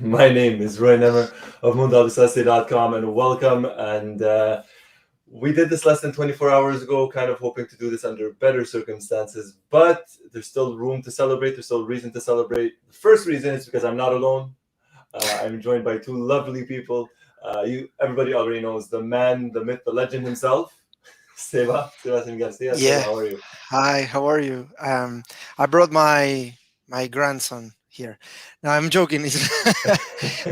My name is Roy Nemmer of Mundo Albiceleste.com and welcome. And we did this less than 24 hours ago, kind of hoping to do this under better circumstances, but there's still room to celebrate. There's still reason to celebrate. The first reason is because I'm not alone. I'm joined by two lovely people. Everybody already knows the man, the myth, the legend himself, Sebastian Garcia. Seba, Yeah. how are you? Hi, how are you? I brought my grandson here. No, I'm joking.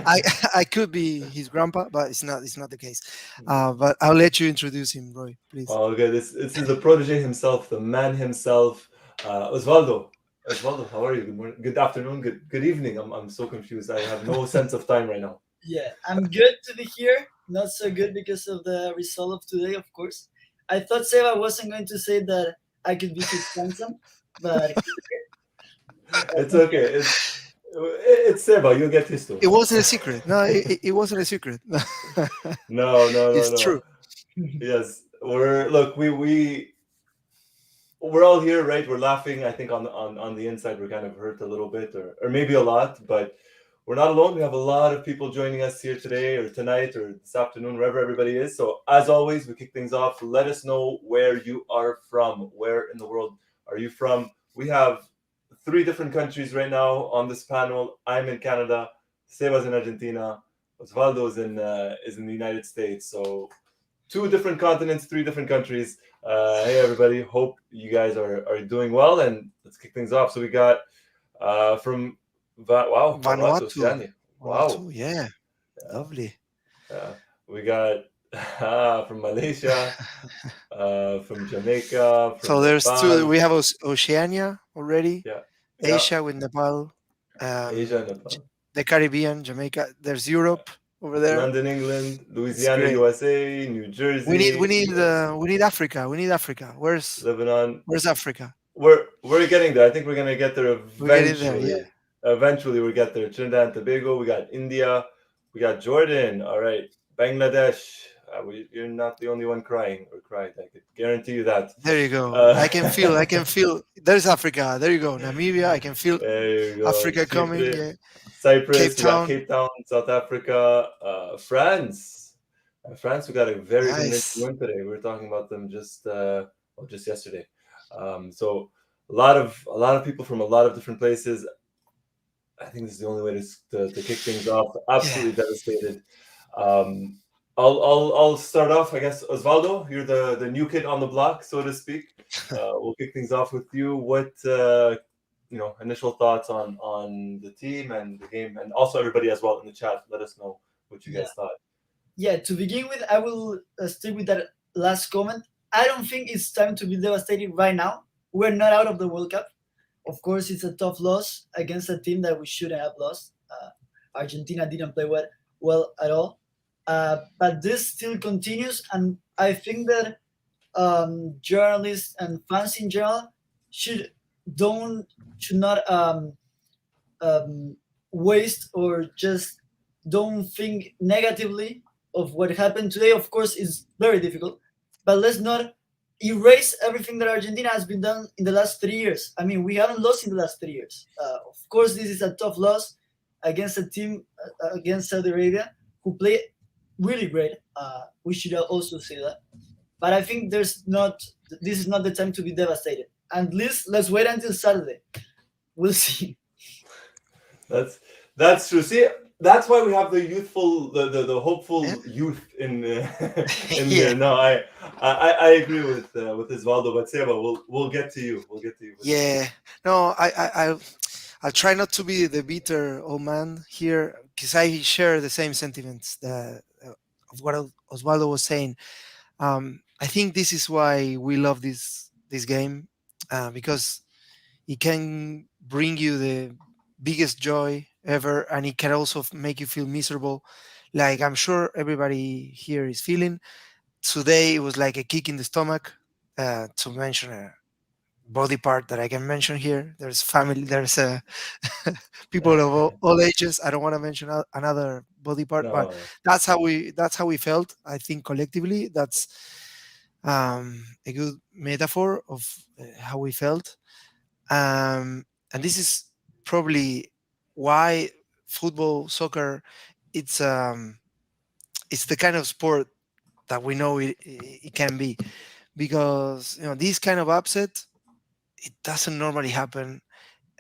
I I could be his grandpa, but it's not the case. But I'll let you introduce him, Roy, please. Oh, okay. This is the protege himself, the man himself, Osvaldo. Osvaldo, how are you? Good morning, good afternoon, good evening. I'm so confused. I have no sense of time right now. Yeah, I'm good to be here. Not so good because of the result of today, of course. I thought Seba wasn't going to say that I could be his grandson, but It's okay. It's Seba. You'll get used to It it. wasn't a secret. No, it wasn't a secret. No, no, no, It's no. true. Yes, we're all here, right? We're laughing. I think on the inside we're kind of hurt a little bit, or maybe a lot, but we're not alone. We have a lot of people joining us here today, or tonight, or this afternoon, wherever everybody is. So as always, we kick things off. Let us know where you are from. Where in the world are you from? We have three different countries right now on this panel. I'm in Canada. Seba's in Argentina. Osvaldo is in the United States. So two different continents, three different countries. Hey everybody, hope you guys are doing well, and let's kick things off. So we got from Vanuatu, Vanuatu. Oceania. Wow, Vanuatu, yeah. yeah, Lovely. yeah. We got from Malaysia, from Jamaica, from So there's two. Nepal. We have Oceania already, Yeah, yeah. Asia with Nepal, Asia, J- Nepal, the Caribbean, Jamaica. There's Europe over there. London, England, It's Louisiana, great. USA, New We need we Jersey, need uh, we need Africa. We need Africa. Lebanon. Where's Africa? We're getting there. I think we're gonna get there We get in there. Yeah. eventually. Eventually, we get there. Trinidad and Tobago. We got India. We got Jordan. All right, Bangladesh. You're not the only one crying or cried. I could guarantee you that. There you go. Uh, I can feel. I can feel. There's Africa. There you go. Namibia. I can feel there you go. Africa coming. Chipre, Yeah. Cape Cyprus. We got Town. Cape Town, South Africa, France. France. We got a very convincing Nice. win today. We were talking about them just yesterday. So a lot of people from a lot of different places. I think this is the only way to kick things off. Yeah. Absolutely devastated. Um, I'll start off. I guess Osvaldo, you're the new kid on the block, so to speak. We'll kick things off with you. What initial thoughts on the team and the game, and also everybody as well in the chat. Let us know what you yeah. guys thought. Yeah, to begin with, I will stick with that last comment. I don't think it's time to be devastated right now. We're not out of the World Cup. Of course, it's a tough loss against a team that we shouldn't have lost. Argentina didn't play well at all. But this still continues, and I think that journalists and fans in general should don't should not waste or just don't think negatively of what happened today. Of course, it's very difficult, but let's not erase everything that Argentina has been done in the last 3 years. I mean, we haven't lost in the last 3 years. Of course, this is a tough loss against a team against Saudi Arabia who play really great. We should also say that. But I think this is not the time to be devastated. At least let's wait until Saturday. We'll see. That's that's true. See, that's why we have the youthful, the Yeah. hopeful youth in in Yeah. here. No, I agree with Osvaldo, but Seba, we'll get to you. We'll get to you for this. Yeah. No, I'll try not to be the bitter old man here because I share the same sentiments of what Osvaldo was saying. I think this is why we love this game because it can bring you the biggest joy ever, and it can also make you feel miserable. Like I'm sure everybody here is feeling. Today it was like a kick in the stomach. To mention a body part that I can mention here. There's family. There's people of all ages. I don't want to mention another body part, but No, that's how we felt. I think collectively, that's a good metaphor of how we felt. And this is probably why. football, soccer, it's um, it's the kind of sport that we know it can be, because these kind of upset, it doesn't normally happen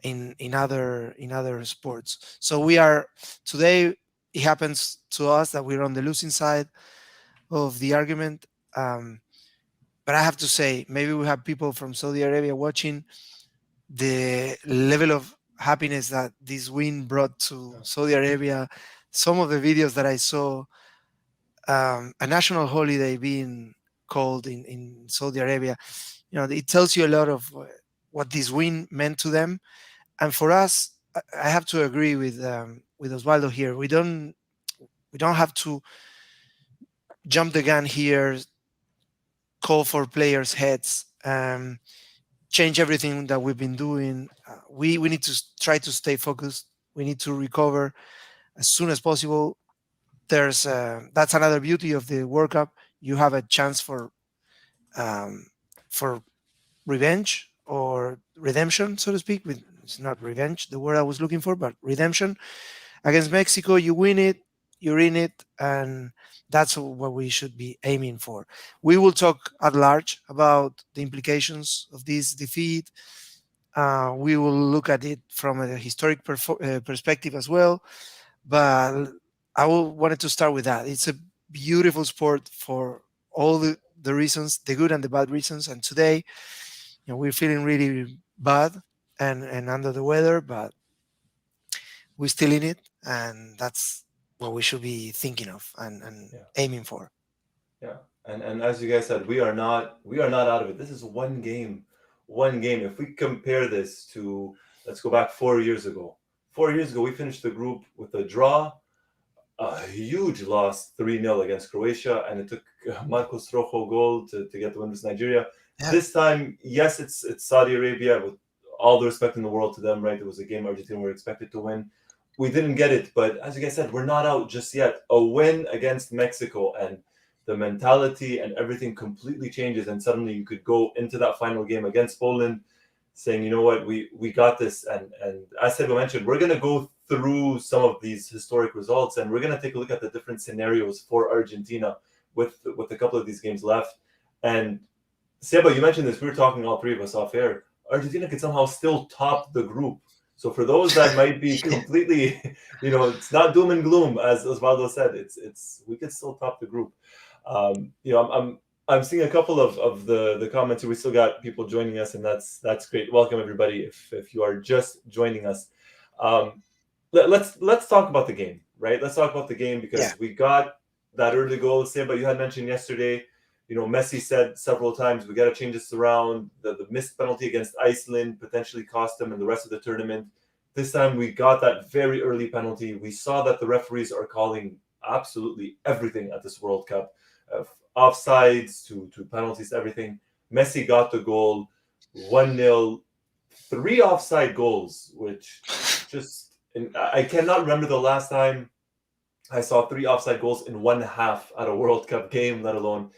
in other sports. So we are today. It happens to us that we're on the losing side of the argument. Um, but I have to say, maybe we have people from Saudi Arabia watching. The level of happiness that this win brought to Saudi Arabia, some of the videos that I saw, a national holiday being called in Saudi Arabia, it tells you a lot of what this win meant to them. And for us, I have to agree with Osvaldo here. We don't have to jump the gun here, call for players' heads, change everything that we've been doing. We need to try to stay focused. We need to recover as soon as possible. There's That's another beauty of the World Cup. You have a chance um, for revenge or redemption, so to speak. It's not revenge, the word I was looking for, but redemption against Mexico. You win it, you're in it, and that's what we should be aiming for. We will talk at large about the implications of this defeat. We will look at it from a historic perspective as well. But wanted to start with that. It's a beautiful sport for all the reasons, the good and the bad reasons. And today, we're feeling really bad and under the weather, but we're still in it, and that's what we should be thinking of and Yeah, aiming for. yeah. And as you guys said, we are not out of it. This is one game, one game. If we compare this to, let's go back 4 years ago. 4 years ago, we finished the group with a draw, a huge loss, 3-0 against Croatia, and it took Marcos Rojo goal to get the win versus Nigeria. Yeah, This time, yes, it's Saudi Arabia, with all the respect in the world to them, right? It was a game Argentina were expected to win. We didn't get it, but as you guys said, we're not out just yet. A win against Mexico, and the mentality and everything completely changes, and suddenly you could go into that final game against Poland saying, you know what, we got this. And as Seba mentioned, we're going to go through some of these historic results, and we're going to take a look at the different scenarios for Argentina with a couple of these games left. And Seba, you mentioned this. We were talking, all three of us, off air. Argentina could somehow still top the group. So for those that might be completely, it's not doom and gloom, as Osvaldo said. It's we could still top the group. I'm seeing a couple of the comments. We still got people joining us, and that's great. Welcome everybody. If you are just joining us, um, let's talk about the game, right? Let's talk about the game, yeah, because we got that early goal. Seba, you had mentioned yesterday. Messi said several times, we got to change this around. The missed penalty against Iceland potentially cost them in the rest of the tournament. This time we got that very early penalty. We saw that the referees are calling absolutely everything at this World Cup, offsides to penalties, everything. Messi got the goal, 1-0, three offside goals, which just, I cannot remember the last time I saw three offside goals in one half at a World Cup game, let alone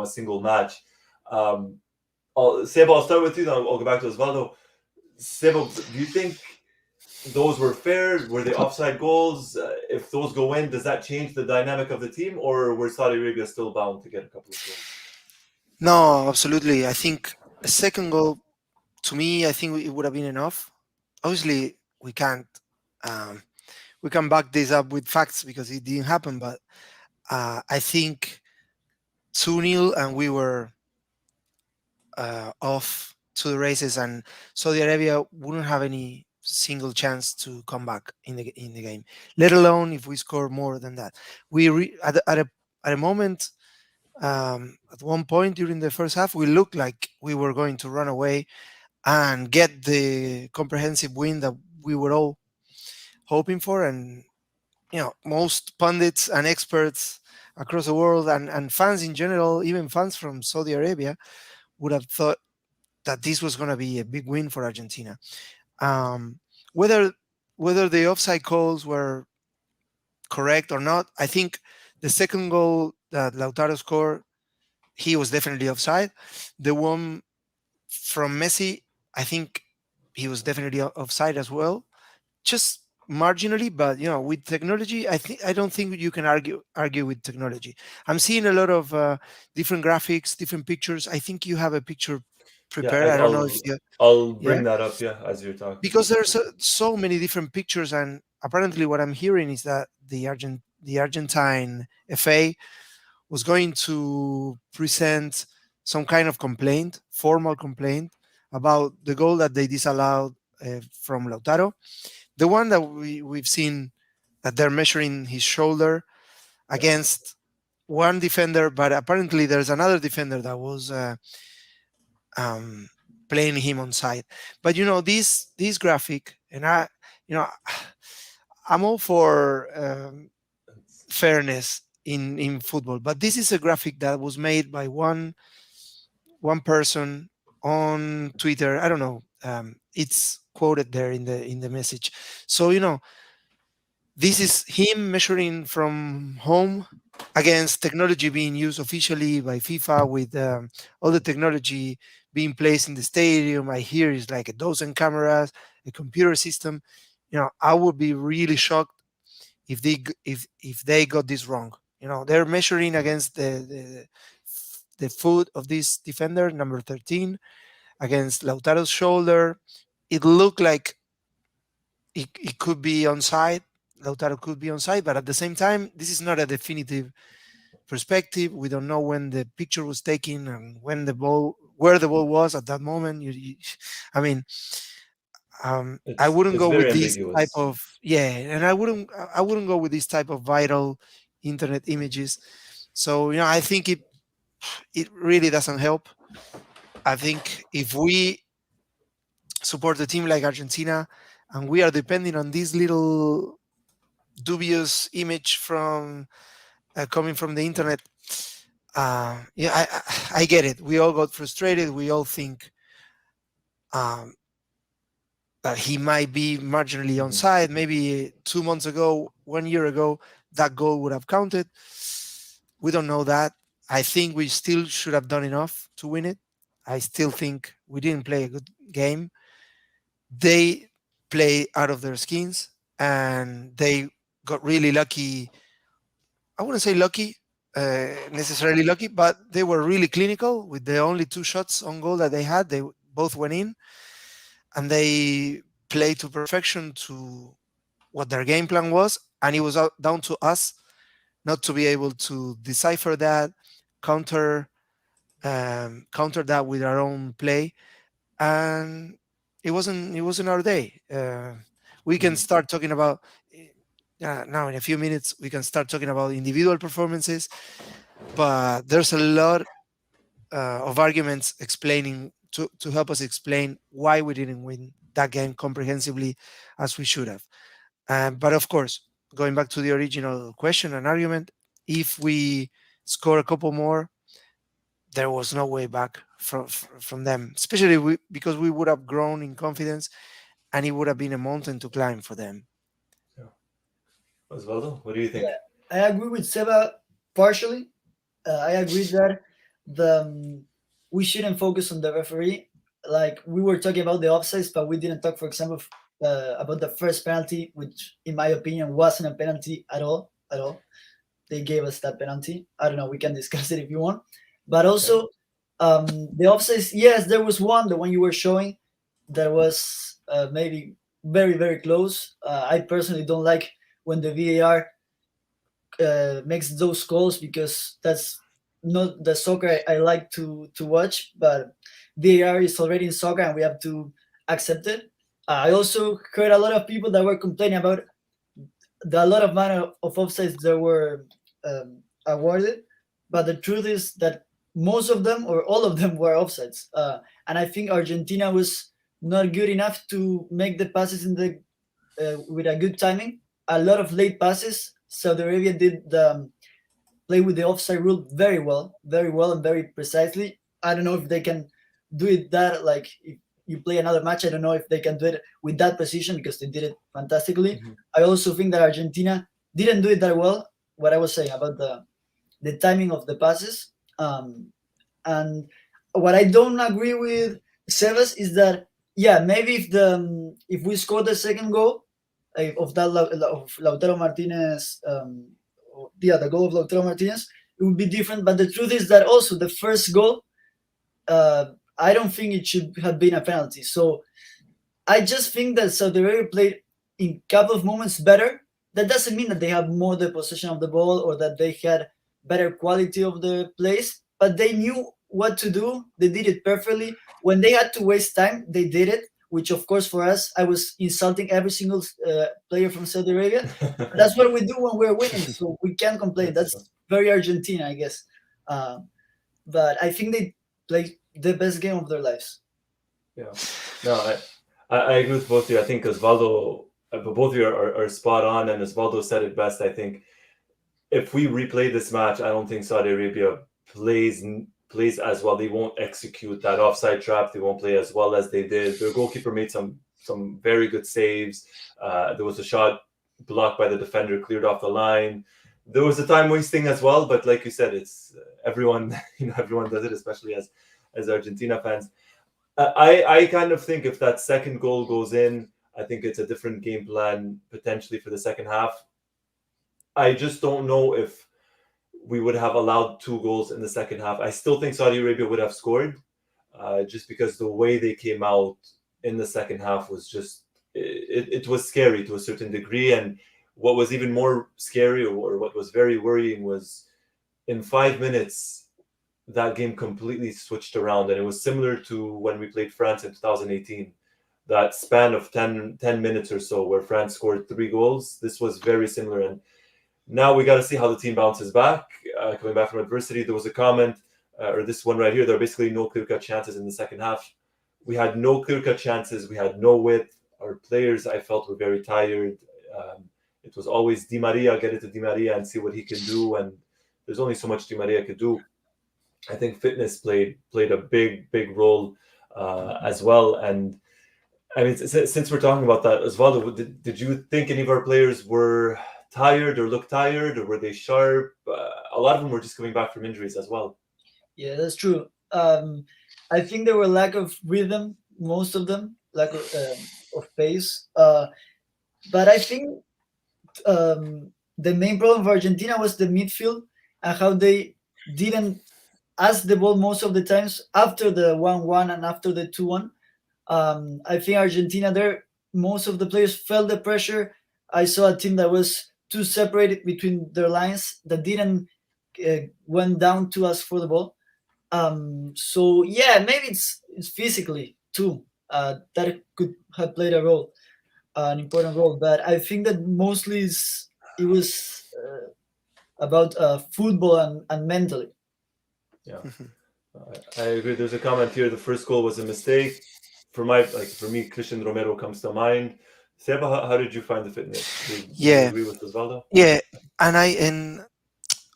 a single match. Seba, I'll start with you, then I'll go back to Osvaldo. Seba, do you think those were fair? Were they offside goals? If those go in, does that change the dynamic of the team, or were Saudi Arabia still bound to get a couple of goals? no, absolutely. I think a second goal, to me, I think it would have been enough. Obviously, um, we can back this up with facts because it didn't happen, but I think 2-0 and we were off to the races, and Saudi Arabia wouldn't have any single chance to come back in the game, let alone if we score more than that. At a moment, at one point during the first half, we looked like we were going to run away and get the comprehensive win that we were all hoping for. And most pundits and experts across the world, and fans in general, even fans from Saudi Arabia, would have thought that this was going to be a big win for Argentina. Um, whether whether the offside calls were correct or not, I think the second goal that Lautaro scored, he was definitely offside. The one from Messi, I think he was definitely offside as well. Just marginally, but with technology, I don't think you can argue with technology. I'm seeing a lot of different graphics, different pictures. I think you have a picture Yeah, prepared. I don't know if you, I'll yeah, bring that up. Yeah, as you're talking. because there's so many different pictures, and apparently what I'm hearing is that the Argentine FA was going to present some kind of complaint, formal complaint, about the goal that they disallowed from Lautaro, the one that we've seen, that they're measuring his shoulder Yeah, against one defender, but apparently there's another defender that was um, playing him on side. But this graphic, and you know, I'm all for it's, fairness in football, but this is a graphic that was made by one person on Twitter. I don't know. It's quoted there in the message. So this is him measuring from home against technology being used officially by FIFA, with all the technology being placed in the stadium. I hear is like a dozen cameras, a computer system. I would be really shocked if they got this wrong. They're measuring against the foot of this defender, number 13, against Lautaro's shoulder. It looked like it could be onside. Lautaro could be onside, but at the same time, this is not a definitive perspective. We don't know when the picture was taken and where the ball was at that moment. I mean, I wouldn't it's go very with this type ambiguous. of, yeah, and I wouldn't go with this type of viral internet images. So I think it really doesn't help. I think if we support a team like Argentina and we are depending on this little dubious image from coming from the internet, yeah, I get it. We all got frustrated. We all think um, that he might be marginally Mhm. onside. Maybe 2 months ago, 1 year ago, that goal would have counted. We don't know that. I think we still should have done enough to win it. I still think we didn't play a good game. They play out of their skins, and they got really lucky. I wouldn't say lucky, necessarily lucky, but they were really clinical with the only two shots on goal that they had. They both went in, and they played to perfection to what their game plan was. And it was down to us not to be able to decipher that, counter counter that with our own play, and it wasn't our day. We can Mhm. start talking about now in a few minutes. We can start talking about individual performances, but there's a lot of arguments explaining to help us explain why we didn't win that game comprehensively as we should have. But of course, going back to the original question and argument, if we score a couple more, there was no way back from them, especially because we would have grown in confidence, and it would have been a mountain to climb for them. Yeah. Osvaldo, what do you Yeah, think? I agree with Seba partially. I agree that the we shouldn't focus on the referee. Like we were talking about the offsides, but we didn't talk, for example, about the first penalty, which, in my opinion, wasn't a penalty at all. At all, they gave us that penalty. I don't know. We can discuss it if you want. But Okay. also, the offsides. Yes, there was one, the one you were showing, that was maybe very very close. I personally don't like when the VAR makes those calls, because that's not the soccer I like to watch. But VAR is already in soccer, and we have to accept it. I also heard a lot of people that were complaining about a lot of amount of offsides that were awarded, but the truth is that most of them, or all of them, were offsides. And I think Argentina was not good enough to make the passes in the with a good timing. A lot of late passes. Saudi Arabia did play with the offside rule very well, and very precisely. I don't know if they can do it that, like, if you play another match. I don't know if they can do it with that precision, because they did it fantastically. Mhm. I also think that Argentina didn't do it that well. What I was saying about the timing of the passes, and what I don't agree with Sebas is that, yeah, maybe if we score the second goal, of that of Lautaro Martinez, yeah, the goal of Lautaro Martinez, it would be different. But the truth is that also the first goal, I don't think it should have been a penalty. So I just think that Saudi Arabia played in couple of moments better. That doesn't mean that they have more the possession of the ball or that they had better quality of the plays, but they knew what to do. They did it perfectly. When they had to waste time, they did it. Which, of course, for us, I was insulting every single player from Saudi Arabia. But that's what we do when we're winning, so we can't complain. That's very Argentina, I guess. But I think they played the best game of their lives. Yeah. No, I agree with both of you. I think Osvaldo, both of you are spot on, and Osvaldo said it best. I think if we replay this match, I don't think Saudi Arabia plays as well. They won't execute that offside trap. They won't play as well as they did. Their goalkeeper made some very good saves. There was a shot blocked by the defender, cleared off the line. There was a time wasting as well, but like you said, it's everyone. Everyone does it, especially as Argentina fans. I kind of think if that second goal goes in, I think it's a different game plan potentially for the second half. I just don't know if we would have allowed 2 goals in the second half. I still think Saudi Arabia would have scored, just because the way they came out in the second half was just it was scary to a certain degree. And what was even more scary, or what was very worrying, was in 5 minutes that game completely switched around, and it was similar to when we played France in 2018. That span of 10 minutes or so where France scored 3 goals. This was very similar, and now we got to see how the team bounces back, coming back from adversity. There was a comment, or this one right here, there are basically no clear-cut chances in the second half. We had no clear-cut chances. We had no width. Our players, I felt, were very tired. It was always Di Maria, get it to Di Maria and see what he can do. And there's only so much Di Maria could do. I think fitness played a big role as well. And I mean, since we're talking about that, Osvaldo, did you think any of our players were tired or looked tired, or were they sharp? A lot of them were just coming back from injuries as well. Yeah, that's true. I think there were lack of rhythm, most of them, lack of pace. But I think the main problem for Argentina was the midfield and how they didn't ask the ball most of the times after the 1-1 and after the 2-1. I think Argentina there, most of the players felt the pressure. I saw a team that was too separated between their lines, that didn't went down to us for the ball. So yeah, maybe it's physically too, that could have played a role, an important role. But I think that mostly it was about football and mentally. Yeah, I agree. There's a comment here. The first goal was a mistake. For me, Christian Romero comes to mind. Seba, how did you find the fitness? Did you Yeah, agree with Osvaldo? yeah, and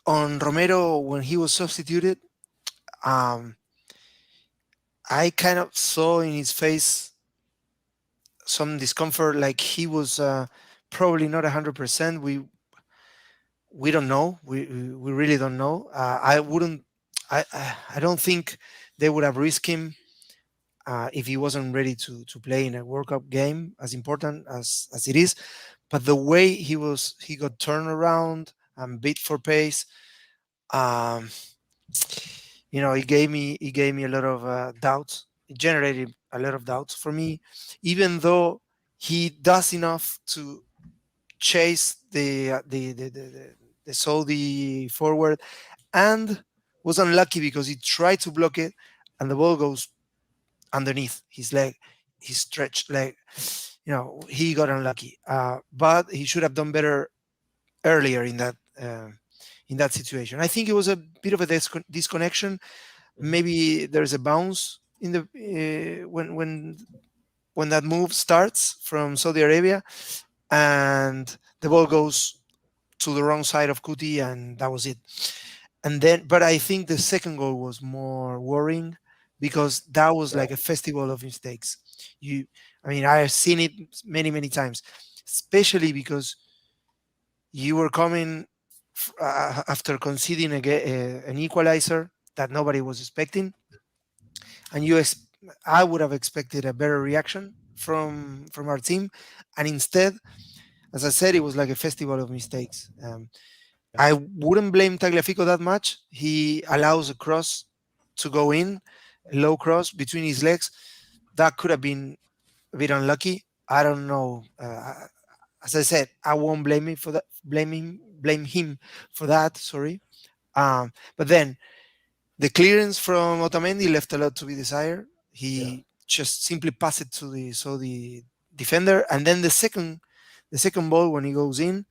on Romero when he was substituted, um, I kind of saw in his face some discomfort, like he was probably not 100%. We don't know. We really don't know. I wouldn't. I don't think they would have risked him if he wasn't ready to play in a World Cup game, as important as it is. But the way he got turned around and beat for pace. Um, he gave me a lot of doubts. It generated a lot of doubts for me, even though he does enough to chase the Saudi forward, and was unlucky because he tried to block it and the ball goes underneath his leg, his stretched leg. He got unlucky, but he should have done better earlier in that situation. I think it was a bit of a disconnection. Maybe there's a bounce in the when that move starts from Saudi Arabia, and the ball goes to the wrong side of Kuti, and that was it. And then, but I think the second goal was more worrying because that was Yeah. like a festival of mistakes. I mean, I have seen it many times, especially because you were coming after conceding an equalizer that nobody was expecting, and I would have expected a better reaction from our team, and instead as I said, it was like a festival of mistakes. Yeah. I wouldn't blame Tagliafico that much. He allows a cross to go in, a low cross between his legs. That could have been a bit unlucky. I don't know. As I said, I won't blame him for that. Blame him for that. Sorry. But then the clearance from Otamendi left a lot to be desired. Yeah. He just simply passed it to the defender, and then the second ball when he goes in,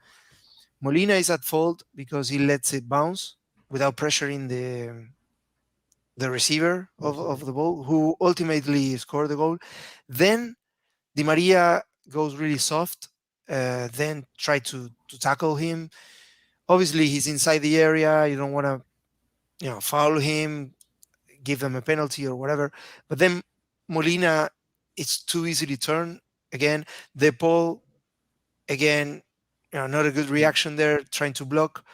Molina is at fault because he lets it bounce without pressuring the receiver of Absolutely. the ball, who ultimately scored the goal. Then Di Maria goes really soft, then try to tackle him. Obviously, he's inside the area. You don't want to, foul him, give them a penalty or whatever. But then Molina, it's too easily turned again. The Paul again, not a good reaction there, trying to block.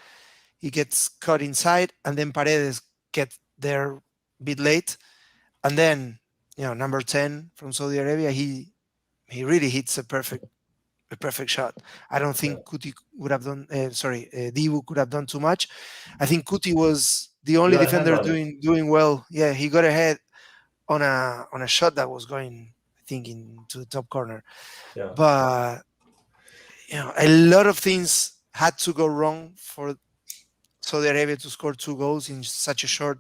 He gets caught inside, and then Paredes gets there a bit late. And then, number 10 from Saudi Arabia, he really hits a perfect shot. I don't Yeah. think Kuti would have done. Dibu could have done too much. I think Kuti was the He only got a hand defender on it. doing well. Yeah, he got ahead on a shot that was going, I think, into the top corner. Yeah. But a lot of things had to go wrong for Saudi Arabia to score two goals in such a short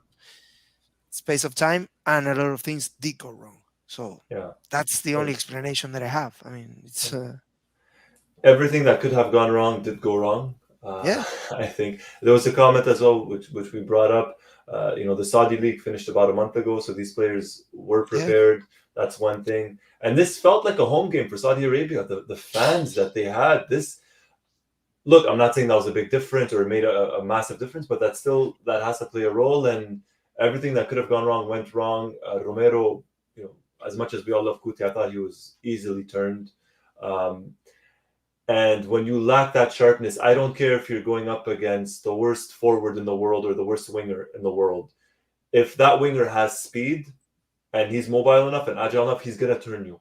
space of time, and a lot of things did go wrong. So Yeah. that's the only But explanation that I have. I mean, it's everything that could have gone wrong did go wrong. yeah, I think there was a comment as well, which we brought up. The Saudi league finished about a month ago, so these players were yeah, prepared. That's one thing, and this felt like a home game for Saudi Arabia. The fans that they had. This look, I'm not saying that was a big difference or it made a massive difference, but that has to play a role. And everything that could have gone wrong went wrong. Romero, as much as we all love Kuti, I thought he was easily turned. Um, and when you lack that sharpness, I don't care if you're going up against the worst forward in the world or the worst winger in the world. If that winger has speed and he's mobile enough and agile enough, he's gonna turn you.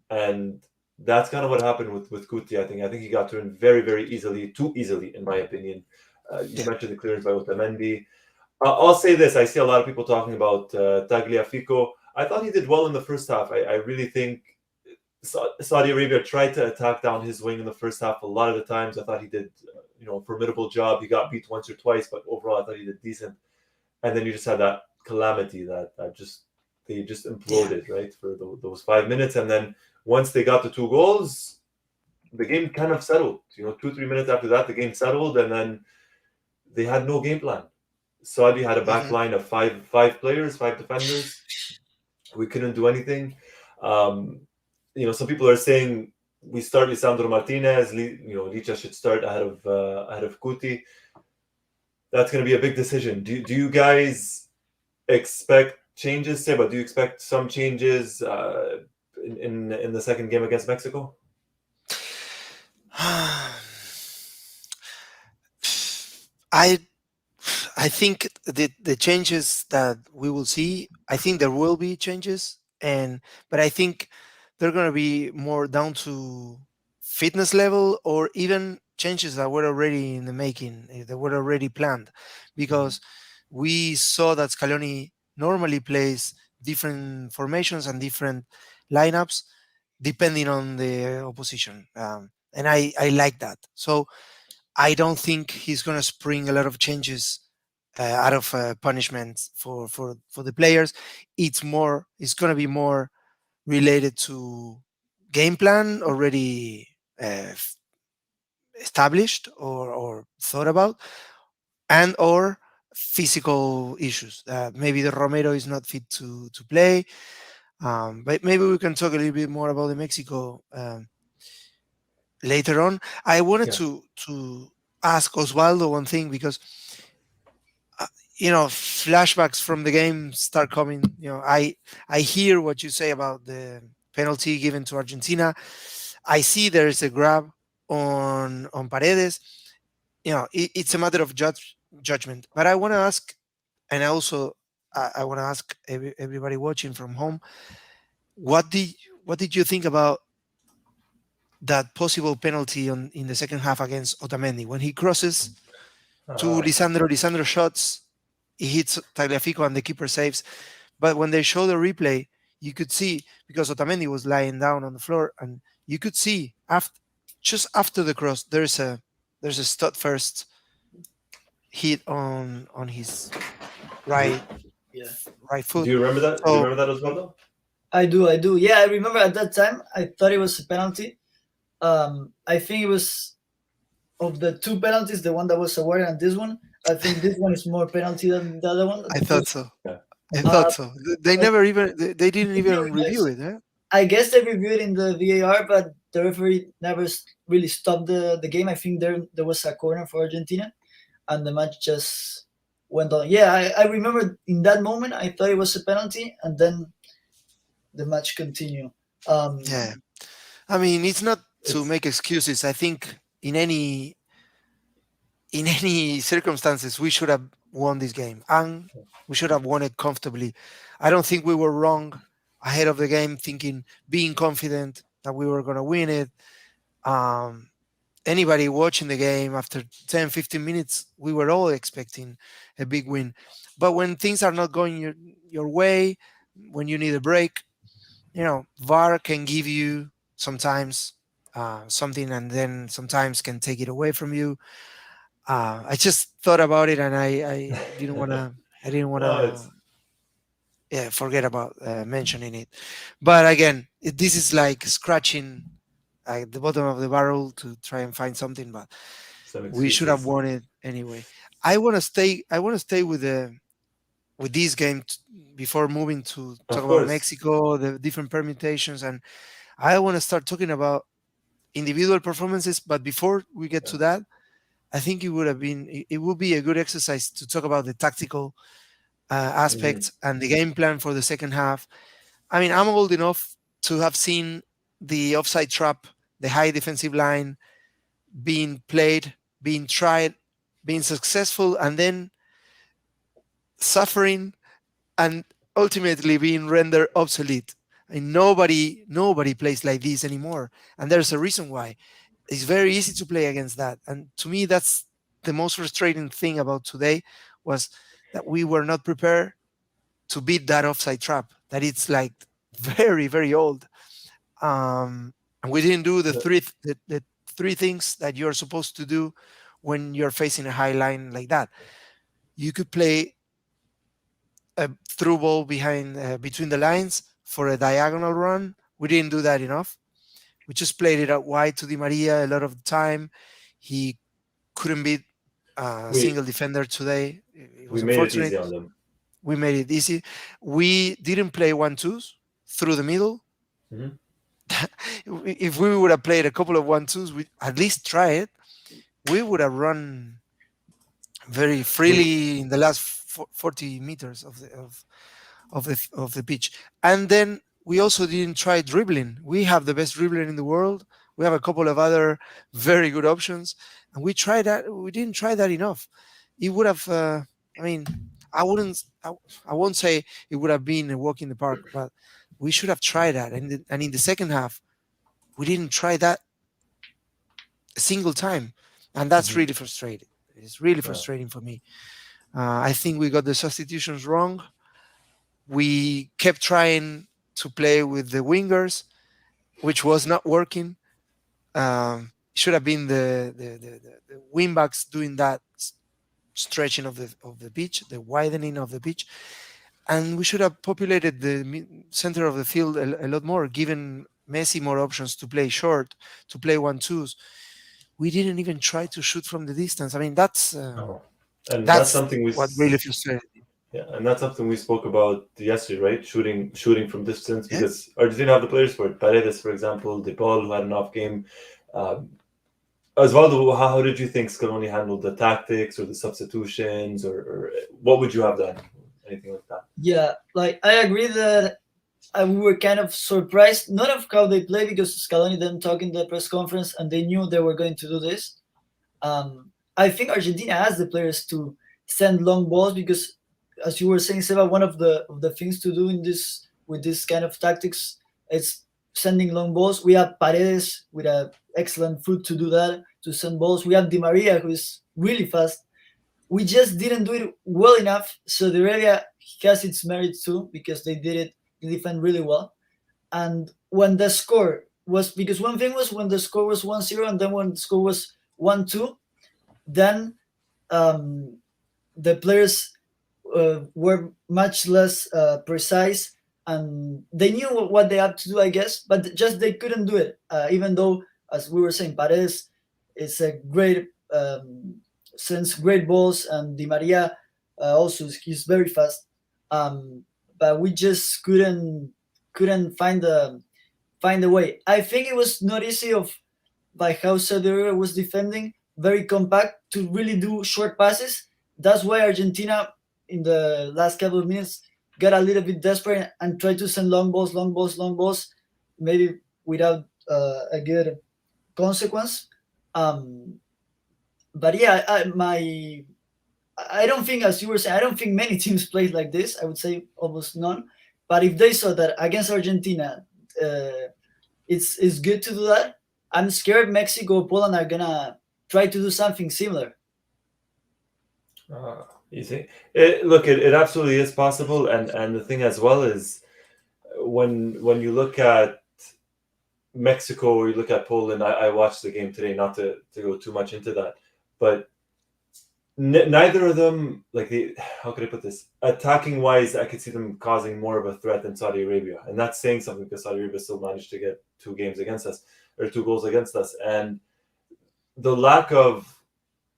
And that's kind of what happened with Kuti. I think he got turned very, very easily, too easily, in my opinion. You yeah. mentioned the clearance by Otamendi. I'll say this: I see a lot of people talking about Tagliafico. I thought he did well in the first half. I really think Saudi Arabia tried to attack down his wing in the first half a lot of the times. I thought he did, a formidable job. He got beat once or twice, but overall, I thought he did decent. And then you just had that calamity that just they just Yeah. imploded right for those 5 minutes, and then once they got the two goals, the game kind of settled. 2-3 minutes after that, the game settled, and then they had no game plan. Saudi had a back Hmm. line of five players, five defenders. We couldn't do anything. Um, some people are saying we start Lisandro Martinez. Licha should start ahead of Kuti. That's going to be a big decision. Do you guys expect changes, Seba? Do you expect some changes in the second game against Mexico? I I think the changes that we will see, I think there will be changes, but I think they're going to be more down to fitness level, or even changes that were already in the making, that were already planned, Mhm. because we saw that Scaloni normally plays different formations and different lineups depending on the opposition, and I like that. So I don't think he's going to spring a lot of changes out of punishments for the players. It's going to be more related to game plan already established or thought about, and or physical issues. Maybe the Romero is not fit to play. But maybe we can talk a little bit more about the Mexico later on. I wanted Yeah, to ask Osvaldo one thing, because uh, flashbacks from the game start coming. I hear what you say about the penalty given to Argentina. I see there is a grab on Paredes. It's a matter of judgment. But I want to ask, and I want to ask everybody watching from home, what did what did you think about that possible penalty in the second half against Otamendi when he crosses to Ah, Lisandro. Lisandro shots, he hits Tagliafico and the keeper saves. But when they show the replay, you could see because Otamendi was lying down on the floor, and you could see after just after the cross, there's a stud first hit on his do, right Yeah, right do foot. you remember that? Do you So remember that as well, though? I do. I do. Yeah, I remember at that time I thought it was a penalty. I think it was of the two penalties, the one that was awarded and this one. I think this one is more penalty than the other one. I The thought first, so. Yeah. I uh, thought so. They but never even they didn't it never even review nice. it. Eh? I guess they reviewed in the VAR, but the referee never really stopped the game. I think there was a corner for Argentina, and the match just went on. Yeah, I remember in that moment I thought it was a penalty, and then the match continued. Um, Yeah. I mean, it's not to It's make excuses. I think in any circumstances we should have won this game and we should have won it comfortably. I don't think we were wrong ahead of the game thinking being confident that we were going to win it. Um Anybody watching the game after 10 15 minutes we were all expecting a big win. But when things are not going your way, when you need a break, VAR can give you sometimes something and then sometimes can take it away from you. I just thought about it and I didn't want no, to yeah, forget about mentioning it. But again, this is like scratching at the bottom of the barrel to try and find something, but some we should have excuses. won it anyway. I want to stay with this game before moving to talk Of about course. Mexico, the different permutations, and I want to start talking about individual performances. But before we get Yeah. to that, I think it would be a good exercise to talk about the tactical Mhm. aspects and the game plan for the second half. I mean, I'm old enough to have seen the offside trap, the high defensive line being played, being tried, being successful, and then suffering and ultimately being rendered obsolete. And nobody plays like this anymore. And there's a reason why. It's very easy to play against that. And to me, that's the most frustrating thing about today was that we were not prepared to beat that offside trap. That it's like very, very old. And we didn't do The- the three things that you're supposed to do when you're facing a high line like that. You could play a through ball behind between the lines for a diagonal run. We didn't do that enough. We just played it out wide to Di Maria a lot of the time. He couldn't beat a we single defender today. It we was made it unfortunate. easy on them. We made it easy. We didn't play 1-2s through the middle. Mhm. If we would have played a couple of 1-2s, we at least try it. We would have run very We freely in the last 40 meters of the pitch. And then we also didn't try dribbling. We have the best dribbler in the world. We have a couple of other very good options, and we tried that. We didn't try that enough. It would have. I mean, I wouldn't. I won't say it would have been a walk in the park, but we should have tried that. And in the second half, we didn't try that a single time, and that's Mhm. really frustrating. It's really Yeah. frustrating for me. I think we got the substitutions wrong. We kept trying to play with the wingers, which was not working. Should have been the wing backs doing that stretching of the pitch, the widening of the pitch, and we should have populated the center of the field a lot more, given Messi more options to play short, to play 1-2s. We didn't even try to shoot from the distance. I mean, No. And that's that's something what really frustrated. yeah, and that's something we spoke about yesterday, right? Shooting from distance Yeah. because Argentina have the players for it. Paredes, for example, De Paul, who had an off game. Um, Osvaldo, how did you think Scaloni handled the tactics or the substitutions, or what would you have done? Anything like that? yeah, like I agree that we were kind of surprised, not of how they play, because Scaloni didn't talk in the press conference, and they knew they were going to do this. I think Argentina has the players to send long balls because, as you were saying, Seba, one of the things to do in this with this kind of tactics is sending long balls. We have Paredes with an excellent foot to do that, to send balls. We have Di Maria, who is really fast. We just didn't do it well enough. So the area has its merits too, because they defend really well. And when the score was, because one thing was when the score was 1-0, and then when the score was 1-2, then the players were much less precise, and they knew what they had to do, I guess, but just they couldn't do it. Even though, as we were saying, Paredes is a great, sends great balls, and Di Maria also, he's very fast. But we just couldn't find a way. I think it was not easy by how Saudi Arabia was defending, very compact, to really do short passes. That's why Argentina, in the last couple of minutes, got a little bit desperate and tried to send long balls, long balls, long balls, maybe without a good consequence. But yeah, I don't think, as you were saying, I don't think many teams played like this. I would say almost none. But if they saw that against Argentina, it's good to do that. I'm scared Mexico, Poland are gonna try to do something similar. You think? Look, it absolutely is possible, and the thing as well is when you look at Mexico or you look at Poland, I watched the game today, not to go too much into that, but neither of them, like, how could I put this? Attacking wise, I could see them causing more of a threat than Saudi Arabia, and that's saying something because Saudi Arabia still managed to get 2 goals against us, and the lack of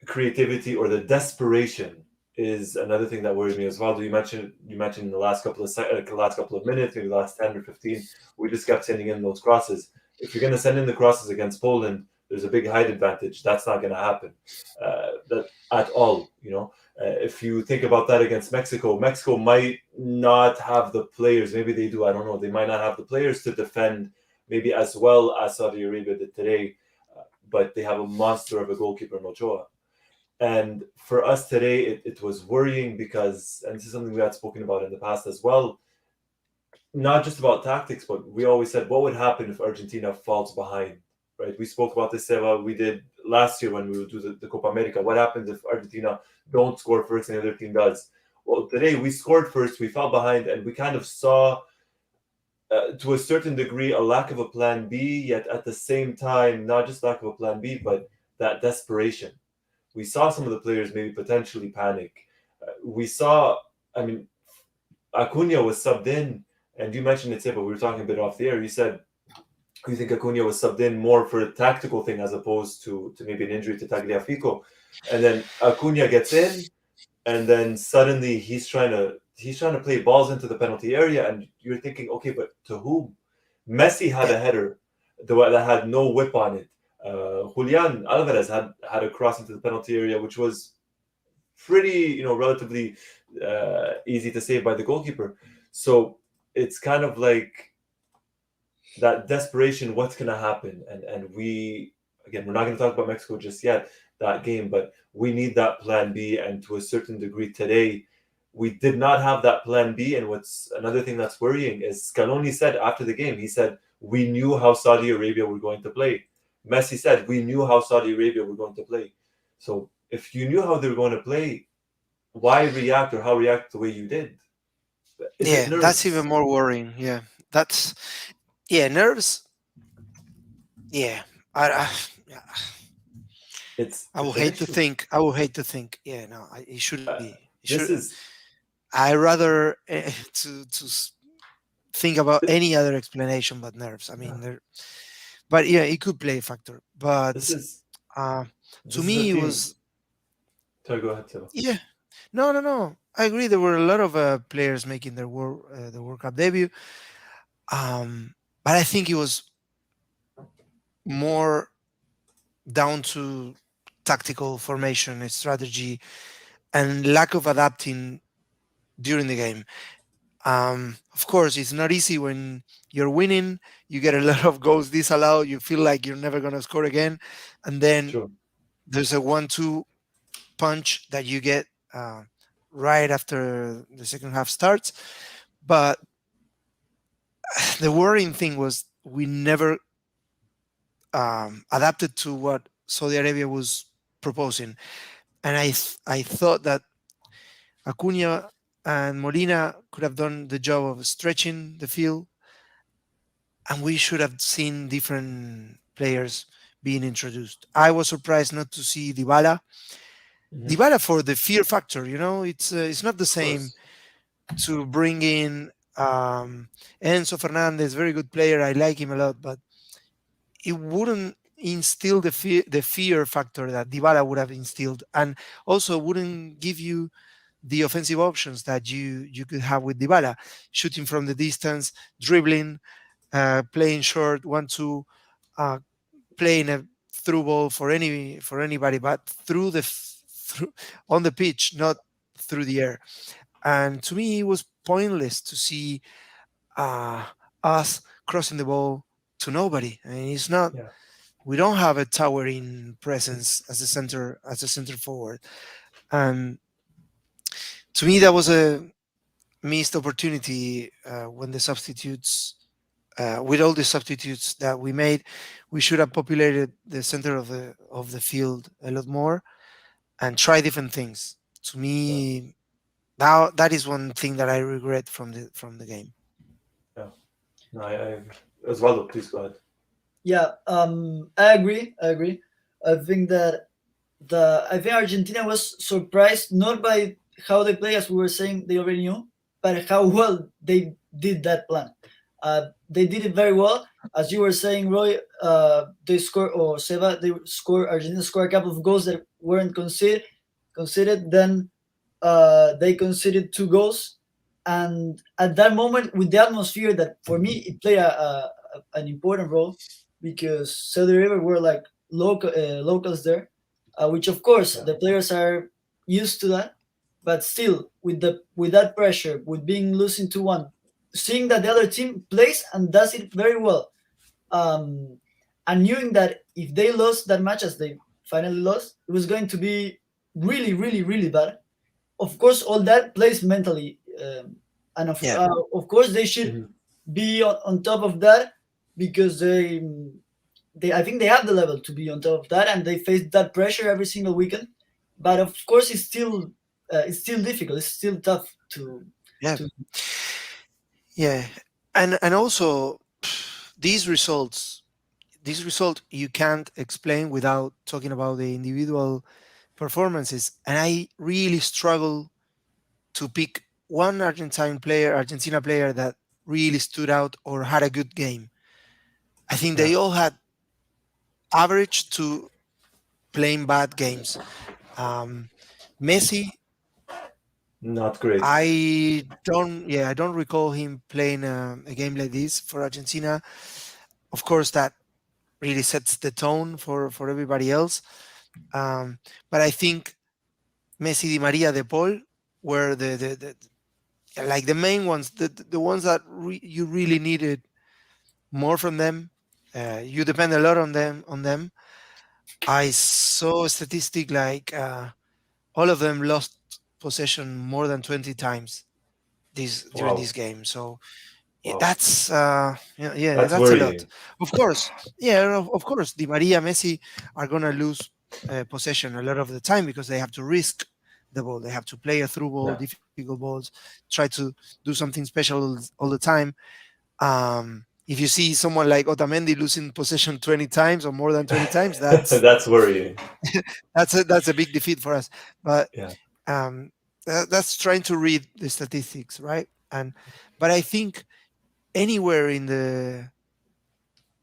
creativity or the desperation is another thing that worries me as well. You mentioned in the last couple of minutes, maybe the last 10 or 15, we just kept sending in those crosses. If you're going to send in the crosses against Poland, there's a big height advantage. That's not going to happen at all. If you think about that against Mexico might not have the players. Maybe they do. I don't know. They might not have the players to defend maybe as well as Saudi Arabia did today, but they have a monster of a goalkeeper, Ochoa. And for us today, it was worrying because, and this is something we had spoken about in the past as well, not just about tactics, but we always said, what would happen if Argentina falls behind, right? We spoke about this, Seva. We did last year when we would do the Copa America. What happens if Argentina don't score first and the other team does? Well, today we scored first, we fell behind, and we kind of saw, to a certain degree, a lack of a plan B, yet at the same time, not just lack of a plan B, but that desperation. We saw some of the players maybe potentially panic. We saw, Acuna was subbed in, and you mentioned it, but we were talking a bit off the air. You said you think Acuna was subbed in more for a tactical thing as opposed to maybe an injury to Tagliafico. And then Acuna gets in, and then suddenly he's trying to play balls into the penalty area, and you're thinking, okay, but to whom? Messi had a header that had no whip on it. Julian Alvarez had a cross into the penalty area, which was pretty, relatively easy to save by the goalkeeper. So it's kind of like that desperation, what's going to happen? And we're not going to talk about Mexico just yet, that game, but we need that plan B. And to a certain degree today, we did not have that plan B. And what's another thing that's worrying is Scaloni said after the game, he said, we knew how Saudi Arabia were going to play. Messi said, we knew how Saudi Arabia were going to play. So if you knew how they were going to play, why react the way you did? That's even more worrying. Yeah, nerves. Yeah, I would hate to think. Yeah, no, it shouldn't be. I rather to think about any other explanation but nerves. But yeah, it could play a factor. But to me, it was. Sorry, go ahead, Seba. Yeah, no. I agree. There were a lot of players making their the World Cup debut, but I think it was more down to tactical formation and strategy and lack of adapting during the game. Of course, it's not easy when you're winning. You get a lot of goals disallowed. You feel like you're never going to score again, and then there's a 1-2 punch that you get right after the second half starts. But the worrying thing was we never adapted to what Saudi Arabia was proposing. And I thought that Acuna and Molina could have done the job of stretching the field, and we should have seen different players being introduced. I was surprised not to see Dybala. Mhm. Of Dybala for the fear factor, it's not the same course. to bring in Enzo Fernandez, very good player. I like him a lot, but it wouldn't instill the fear factor that Dybala would have instilled, and also wouldn't give you the offensive options that you could have with Dybala, shooting from the distance, dribbling, playing short, 1-2, uh, playing a through ball for anybody, but through on the pitch, not through the air. And to me, it was pointless to see uh, us crossing the ball to nobody. I mean, it's not. Yeah. We don't have a towering presence as a center forward, and to me, that was a missed opportunity when the substitutes. With all the substitutes that we made, we should have populated the center of the field a lot more and try different things. To Yeah. me, now that is one thing that I regret from the game. Yeah. No, Osvaldo, please go ahead. Yeah, I agree. I agree. I think that I think Argentina was surprised not by how they play, as we were saying, they already knew, but how well they did that plan. They did it very well, as you were saying, Roy. They scored, or Seba, they scored. Argentina scored a couple of goals that weren't conceded. Then they conceded two goals, and at that moment, with the atmosphere, that for me it played an important role, because Saudi Arabia were like locals there, which of course Yeah. the players are used to that, but still with that pressure, with being losing 2-1, seeing that the other team plays and does it very well, um, and knowing that if they lost that match, as they finally lost, it was going to be really, really, really bad. Of course, all that plays mentally, and Yeah, of course they should Mhm. be on top of that, because they I think they have the level to be on top of that, and they face that pressure every single weekend. But of course, it's still difficult. It's still tough yeah, to yeah, and also these results, this result you can't explain without talking about the individual performances, and I really struggle to pick one Argentina player that really stood out or had a good game. I think Yeah. they all had average to playing bad games. Um, Messi, Not great. I don't recall him playing a game like this for Argentina. Of course, that really sets the tone for everybody else. Um, but I think Messi, Di Maria, De Paul were like the main ones, the ones that you really needed more from them. You depend a lot on them. I saw a statistic like all of them lost possession more than 20 times this during this Wow. game. So Wow. that's yeah, That's that's a lot. worrying. Of course, yeah, of course, Di Maria, Messi are gonna lose possession a lot of the time because they have to risk the ball. They have to play a through ball, Yeah. difficult balls, try to do something special all the time. If you see someone like Otamendi losing possession 20 times or more than 20 times, That's worrying. that's a big defeat for us. But Yeah. um, that's trying to read the statistics, right? But I think anywhere in the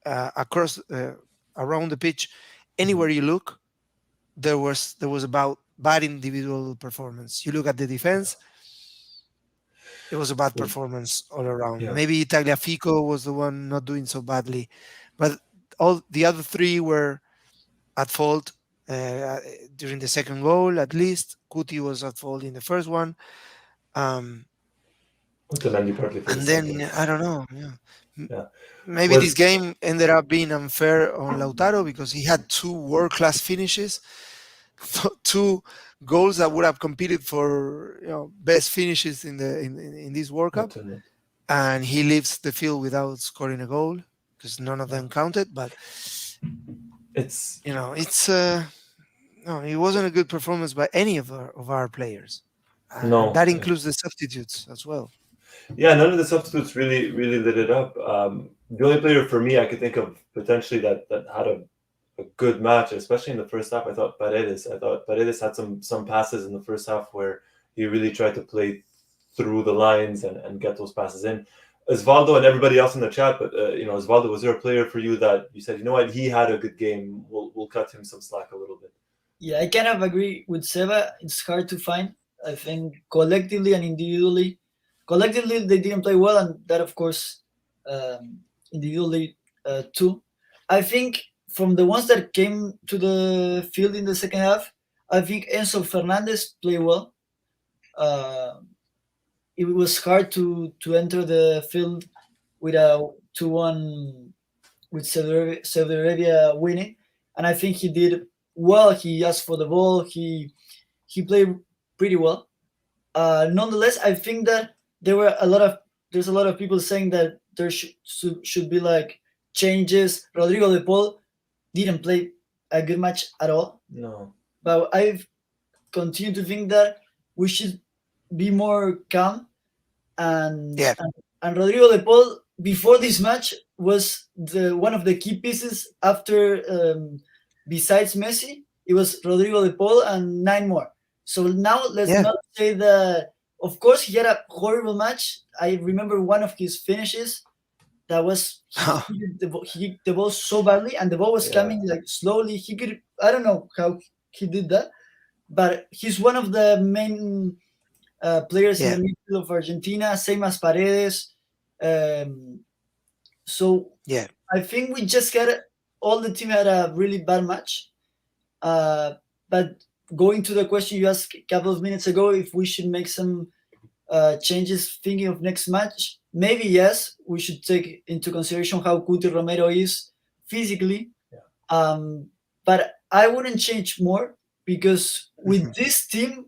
across around the pitch, Mhm. anywhere you look, there was about bad individual performance. You look at the defense, it was a bad Well, performance all around. yeah. Maybe Tagliafico was the one not doing so badly, but all the other three were at fault uh, during the second goal. At least Kuti was at fault in the first one. Um, Otamendi partly for the and then second. I don't know. Yeah. M- Yeah. Maybe this Was game ended up being unfair on Lautaro because he had two world class finishes, two goals that would have competed for best finishes in this World not Cup, to and he leaves the field without scoring a goal because none of them counted. But It's it's no, it wasn't a good performance by any of our players, and no, that includes the substitutes as well. yeah, none of the substitutes really lit it up. The only player for me I could think of potentially that had a good match, especially in the first half. I thought Paredes. I thought Paredes had some passes in the first half where he really tried to play through the lines and get those passes in. Osvaldo and everybody else in the chat, but Osvaldo, was there a player for you that you said, you know what, he had a good game? We'll cut him some slack a little bit. Yeah, I kind of agree with Seba. It's hard to find. I think collectively and individually, collectively they didn't play well, and that of course, individually too. I think from the ones that came to the field in the second half, I think Enzo Fernandez played well. Uh, it was hard to enter the field with a 2-1 with Saudi Arabia winning, and I think he did well. He asked for the ball. He played pretty well. Nonetheless, I think that there's a lot of people saying that there should be like changes. Rodrigo de Paul didn't play a good match at all, No. but I've continued to think that we should be more calm and Yeah. and Rodrigo de Paul before this match was the one of the key pieces after besides Messi. It was Rodrigo de Paul and 9 more. So now let's Yeah. not say that. Of course, he had a horrible match. I remember one of his finishes that was he hit the ball so badly, and the ball was coming like slowly. He could, I don't know how he did that, but he's one of the main players in the midfield of Argentina, same as Paredes. So Yeah. I think we just got all the team had a really bad match. But going to the question you asked a couple of minutes ago, if we should make some changes thinking of next match, maybe yes, we should take into consideration how Cuti Romero is physically. But I wouldn't change more because with this team,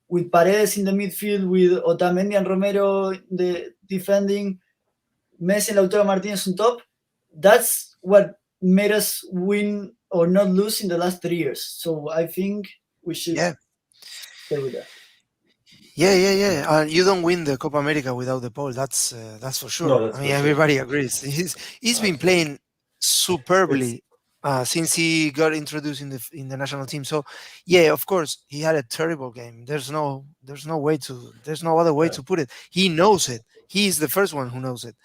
with Paredes in the midfield, with Otamendi and Romero in the defending, Messi and Lautaro Martinez on top, that's what made us win or not lose in the last 3 years. So I think we should stay with that. Yeah. You don't win the Copa America without the Paul. That's for sure. No, that's I mean, for sure. everybody agrees. He's been playing superbly since he got introduced in the national team. So yeah, of course, he had a terrible game. There's no other way to put it. He knows it. He's the first one who knows it.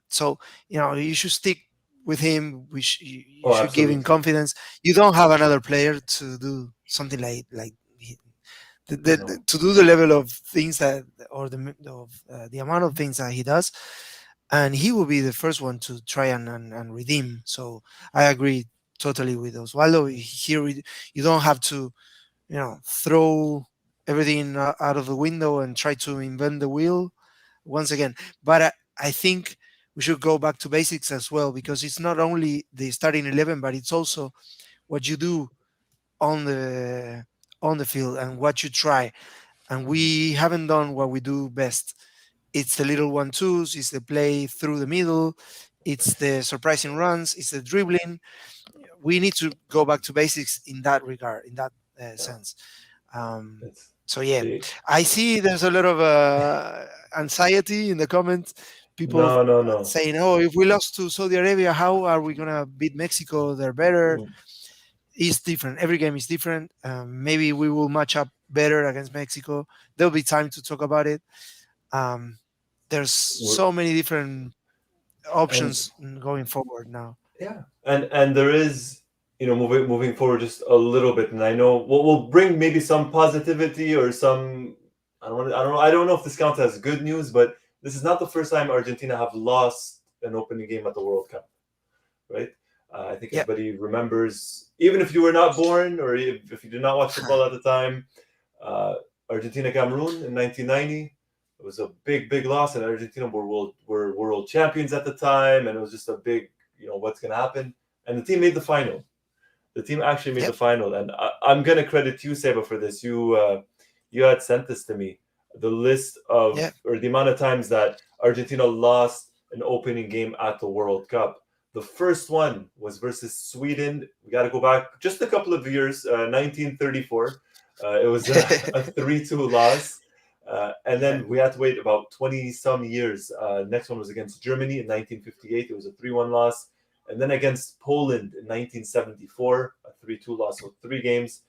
So you should stick with him. You should give him confidence. You don't have another player to do something like to do the level of things that, or the amount of things that he does, and he will be the first one to try and redeem. So I agree totally with Osvaldo. Here you don't have to throw everything out of the window and try to invent the wheel once again. But I think we should go back to basics as well, because it's not only the starting 11, but it's also what you do on the field and what you try. And we haven't done what we do best. It's the little 1-2s, it's the play through the middle, it's the surprising runs, it's the dribbling. We need to go back to basics in that regard, in that sense. So yeah, I see there's a lot of anxiety in the comments. People saying, "Oh, if we lost to Saudi Arabia, how are we gonna beat Mexico? They're better." It's different. Every game is different. Maybe we will match up better against Mexico. There'll be time to talk about it. There's so many different options going forward now. Yeah, and there is, moving forward just a little bit, and I know we'll bring maybe some positivity or some. I don't know if this counts as good news, but this is not the first time Argentina have lost an opening game at the World Cup, right? I think everybody remembers, even if you were not born or if you did not watch football at the time, Argentina-Cameroon in 1990. It was a big loss, and Argentina were world champions at the time, and it was just a big, what's going to happen. And the team made the final. The team actually made the final, and I'm going to credit you, Seba, for this. You had sent this to me, the list of or the amount of times that Argentina lost an opening game at the World Cup. The first one was versus Sweden. We got to go back just a couple of years, 1934. It was a 3-2 loss. And then we had to wait about 20 some years. Next one was against Germany in 1958. It was a 3-1 loss. And then against Poland in 1974, a 3-2 loss. So 3 games.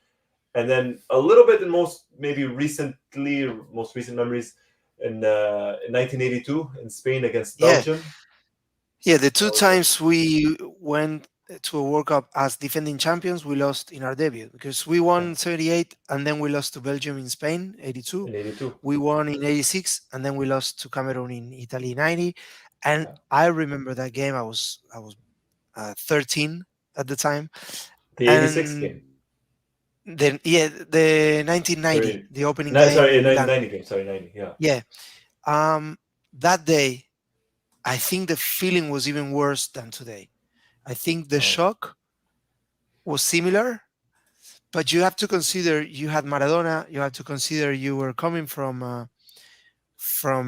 And then a little bit in most recent memories in 1982 in Spain against Yeah, Belgium. yeah. The two That was times we went to a World Cup as defending champions, we lost in our debut because we yeah, won 78 and then we lost to Belgium in Spain 82. in 82. We won in 86 and then we lost to Cameroon in Italy 90. And Yeah. I remember that game. I was 13 at the time, The 86 and game. then yeah, the 1990, Sorry, the opening no, game sorry, in Milan. 90 game. Sorry, 90. Yeah. Yeah, that day, I think the feeling was even worse than today. I think the Oh, shock was similar, but you have to consider you had Maradona. You have to consider you were coming from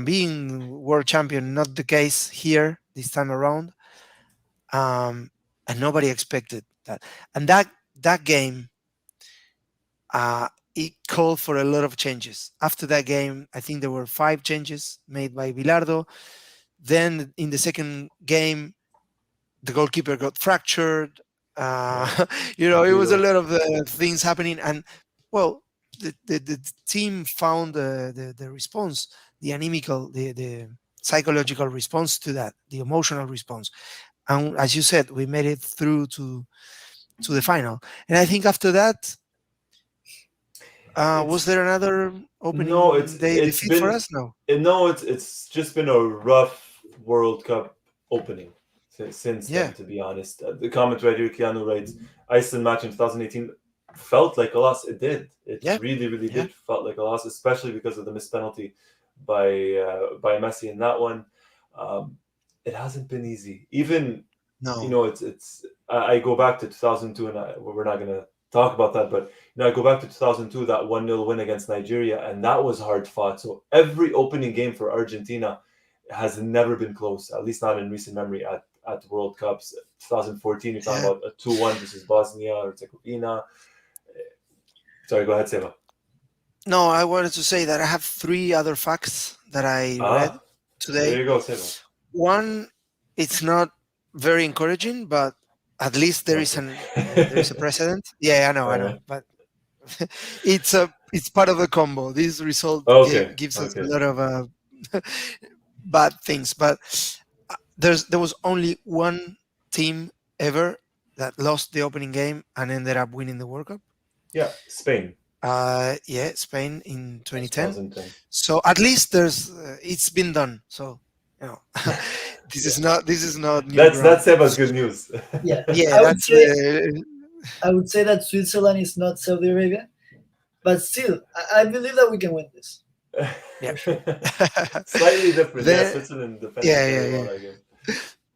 being world champion. Not the case here this time around, and nobody expected that. And that game, it called for a lot of changes. After that game, I think there were 5 changes made by Bilardo. Then in the second game, the goalkeeper got fractured. yeah. It was a Guido. lot of things happening, and well, the team found the response, the anemical, the psychological response to that, the emotional response, and as you said, we made it through to the final. And I think after that, was It's there another no, opening day defeat for us? No. no, it's just been a rough World Cup opening since then. Yeah. To be honest, the comment right here, Keanu writes, Iceland match in 2018 felt like a loss. It did. It Yeah. really, really Yeah. did felt like a loss, especially because of the missed penalty by Messi in that one. Um, it hasn't been easy. Even No. it's I go back to 2002, and we're not gonna talk about that, but I go back to 2002, that 1-0 win against Nigeria, and that was hard fought. So every opening game for Argentina has never been close, at least not in recent memory at World Cups. 2014, you're talking Yeah. about a 2-1 versus Bosnia or Herzegovina. Sorry, go ahead, Seba. No, I wanted to say that I have 3 other facts that I read There today. you go, Seba. One, it's not very encouraging, but at least there is a Okay. precedent. Yeah, All I know, right. but it's part of the combo. This result Okay. gives us a Okay. lot of bad things, but there was only one team ever that lost the opening game and ended up winning the World Cup. Yeah, Spain, Yeah, Spain in 2010. 2010. So at least there's it's been done. So you know, Yeah. this is not new That's ground. Seba's good news. Yeah, Yeah, I would that's say I would say that Switzerland is not Saudi Arabia, but still, I believe that we can win this. yeah. Slightly different. Yeah, the Switzerland defended yeah, very yeah, well yeah. that game.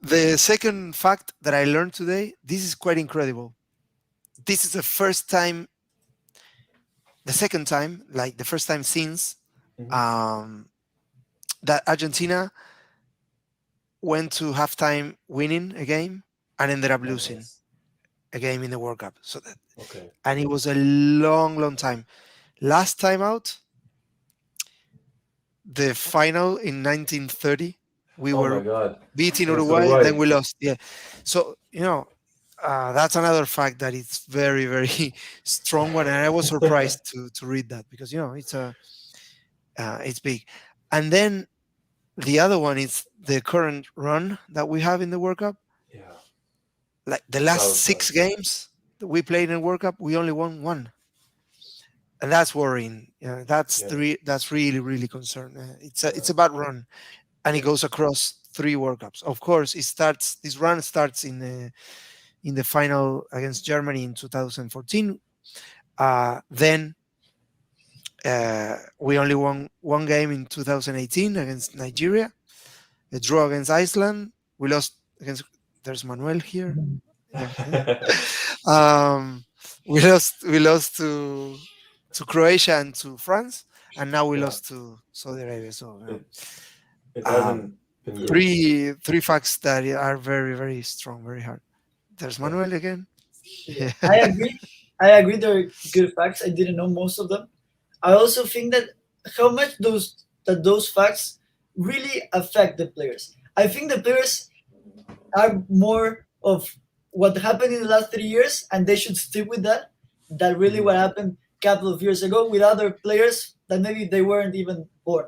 The second fact that I learned today, this is quite incredible. This is the second time, like the first time since Mhm. that Argentina went to halftime winning a game and ended up Oh, losing nice. a game in the World Cup. Okay. And it was a long, long time. Last time out, the final in 1930, we Oh my were God. beating Against Uruguay, Uruguay. then we lost. Yeah. So, that's another fact that it's very, very strong one. And I was surprised to read that because, it's big. And then the other one is the current run that we have in the World Cup. Yeah. Like the last That was bad. 6 games that we played in the World Cup, we only won one. And that's worrying. That's really, really concerning. It's a bad run, and it goes across 3 World Cups. Of course, this run starts in the final against Germany in 2014. Then we only won one game in 2018 against Nigeria, a draw against Iceland. We lost against. There's Manuel here. Yeah. We lost to Croatia and to France, and now we Yeah. lost to Saudi Arabia. So It it um, hasn't been good. Three facts that are very very strong, very hard. There's Yeah. Manuel again. Yeah, I agree. I agree. They're good facts. I didn't know most of them. I also think that how much those facts really affect the players. I think the players are more of what happened in the last 3 years, and they should stick with that. That really what Mhm. happened a couple of years ago with other players that maybe they weren't even born.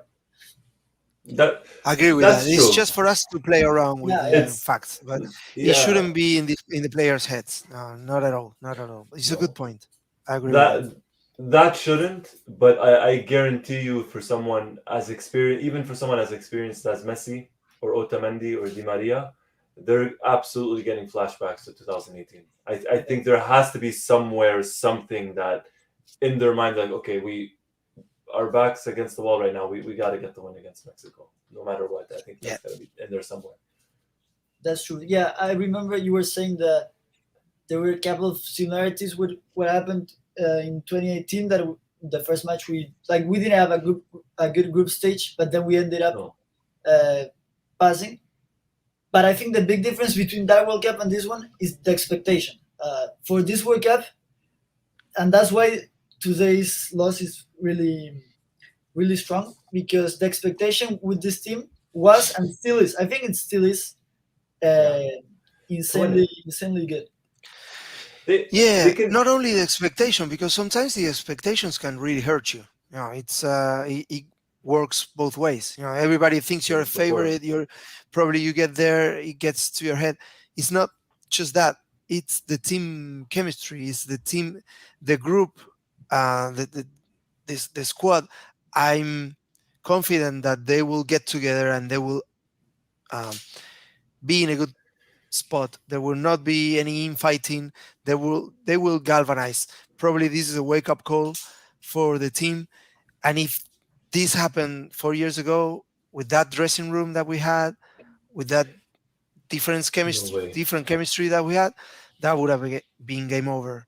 That I agree with that. that's It's true. just for us to play around with Yeah, the yeah, It's facts, but it yeah. shouldn't be in the players' heads. No, not at all. Not at all. It's a good No. point. I agree with that. That shouldn't, but I guarantee you, for someone as experienced, even for someone as experienced as Messi or Otamendi or Di Maria, they're absolutely getting flashbacks to 2018. I think there has to be somewhere something that in their mind, like, okay, we our backs against the wall right now. We got to get the win against Mexico, no matter what. I think Yeah. that's got to be in there somewhere. that's true. Yeah, I remember you were saying that there were a couple of similarities with what happened in 2018. That the first match we didn't have a good group stage, but then we ended up No, uh, passing. But I think the big difference between that World Cup and this one is the expectation for this World Cup, and that's why today's loss is really strong because the expectation with this team was and still is. I think it still is yeah, to win it. insanely good. They Yeah, can. not only the expectation, because sometimes the expectations can really hurt you. It works both ways. Everybody thinks you're a Before. favorite. You get there, it gets to your head. It's not just that. It's the team chemistry. It's the team, the group, the squad. I'm confident that they will get together and they will um, be in a good spot. There will not be any infighting. They will galvanize. Probably this is a wake up call for the team. And if this happened 4 years ago with that dressing room that we had, with that No way. different chemistry that we had, that would have been game over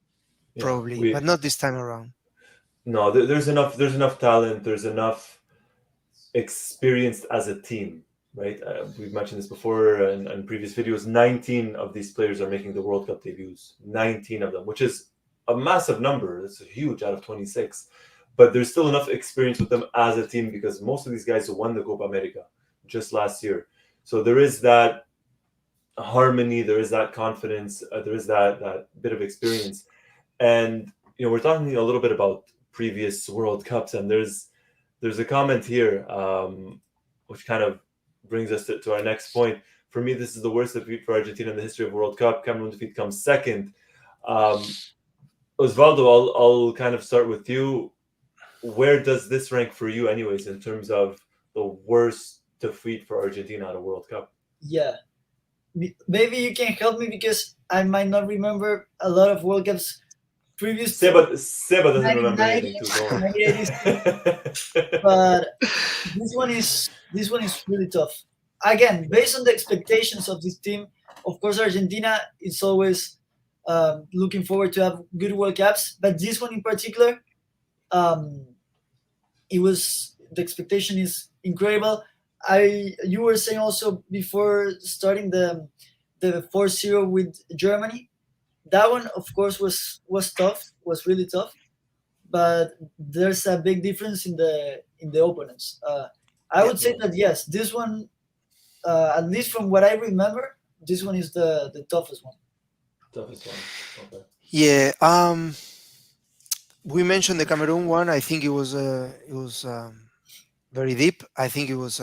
Yeah, probably, but we not this time around. no. There's enough. There's enough talent. There's enough experienced as a team, right? We've mentioned this before in previous videos. 19 of these players are making the World Cup debuts. 19 of them, which is a massive number. It's huge out of 26. But there's still enough experience with them as a team because most of these guys won the Copa America just last year. So there is that harmony, there is that confidence, there is that bit of experience. And we're talking a little bit about previous World Cups, and there's a comment here, which kind of brings us to our next point. For me, this is the worst defeat for Argentina in the history of World Cup. Cameroon defeat comes second. Osvaldo, I'll kind of start with you. Where does this rank for you, anyways, in terms of the worst defeat for Argentina at a World Cup? Yeah, maybe you can help me because I might not remember a lot of World Cups previous to Seba doesn't remember 1990, anything too. Don't 1980s, worry. but this one is really tough. Again, based on the expectations of this team, of course, Argentina is always looking forward to have good World Cups, but this one in particular, um, it was the expectation is incredible. You were saying also before starting the 4-0 with Germany. That one, of course, was tough, was really tough. But there's a big difference in the opponents. I Yeah, would say that yes, this one, at least from what I remember, this one is the toughest one. Toughest one. Okay. yeah. We mentioned the Cameroon one. I think it was very deep. I think it was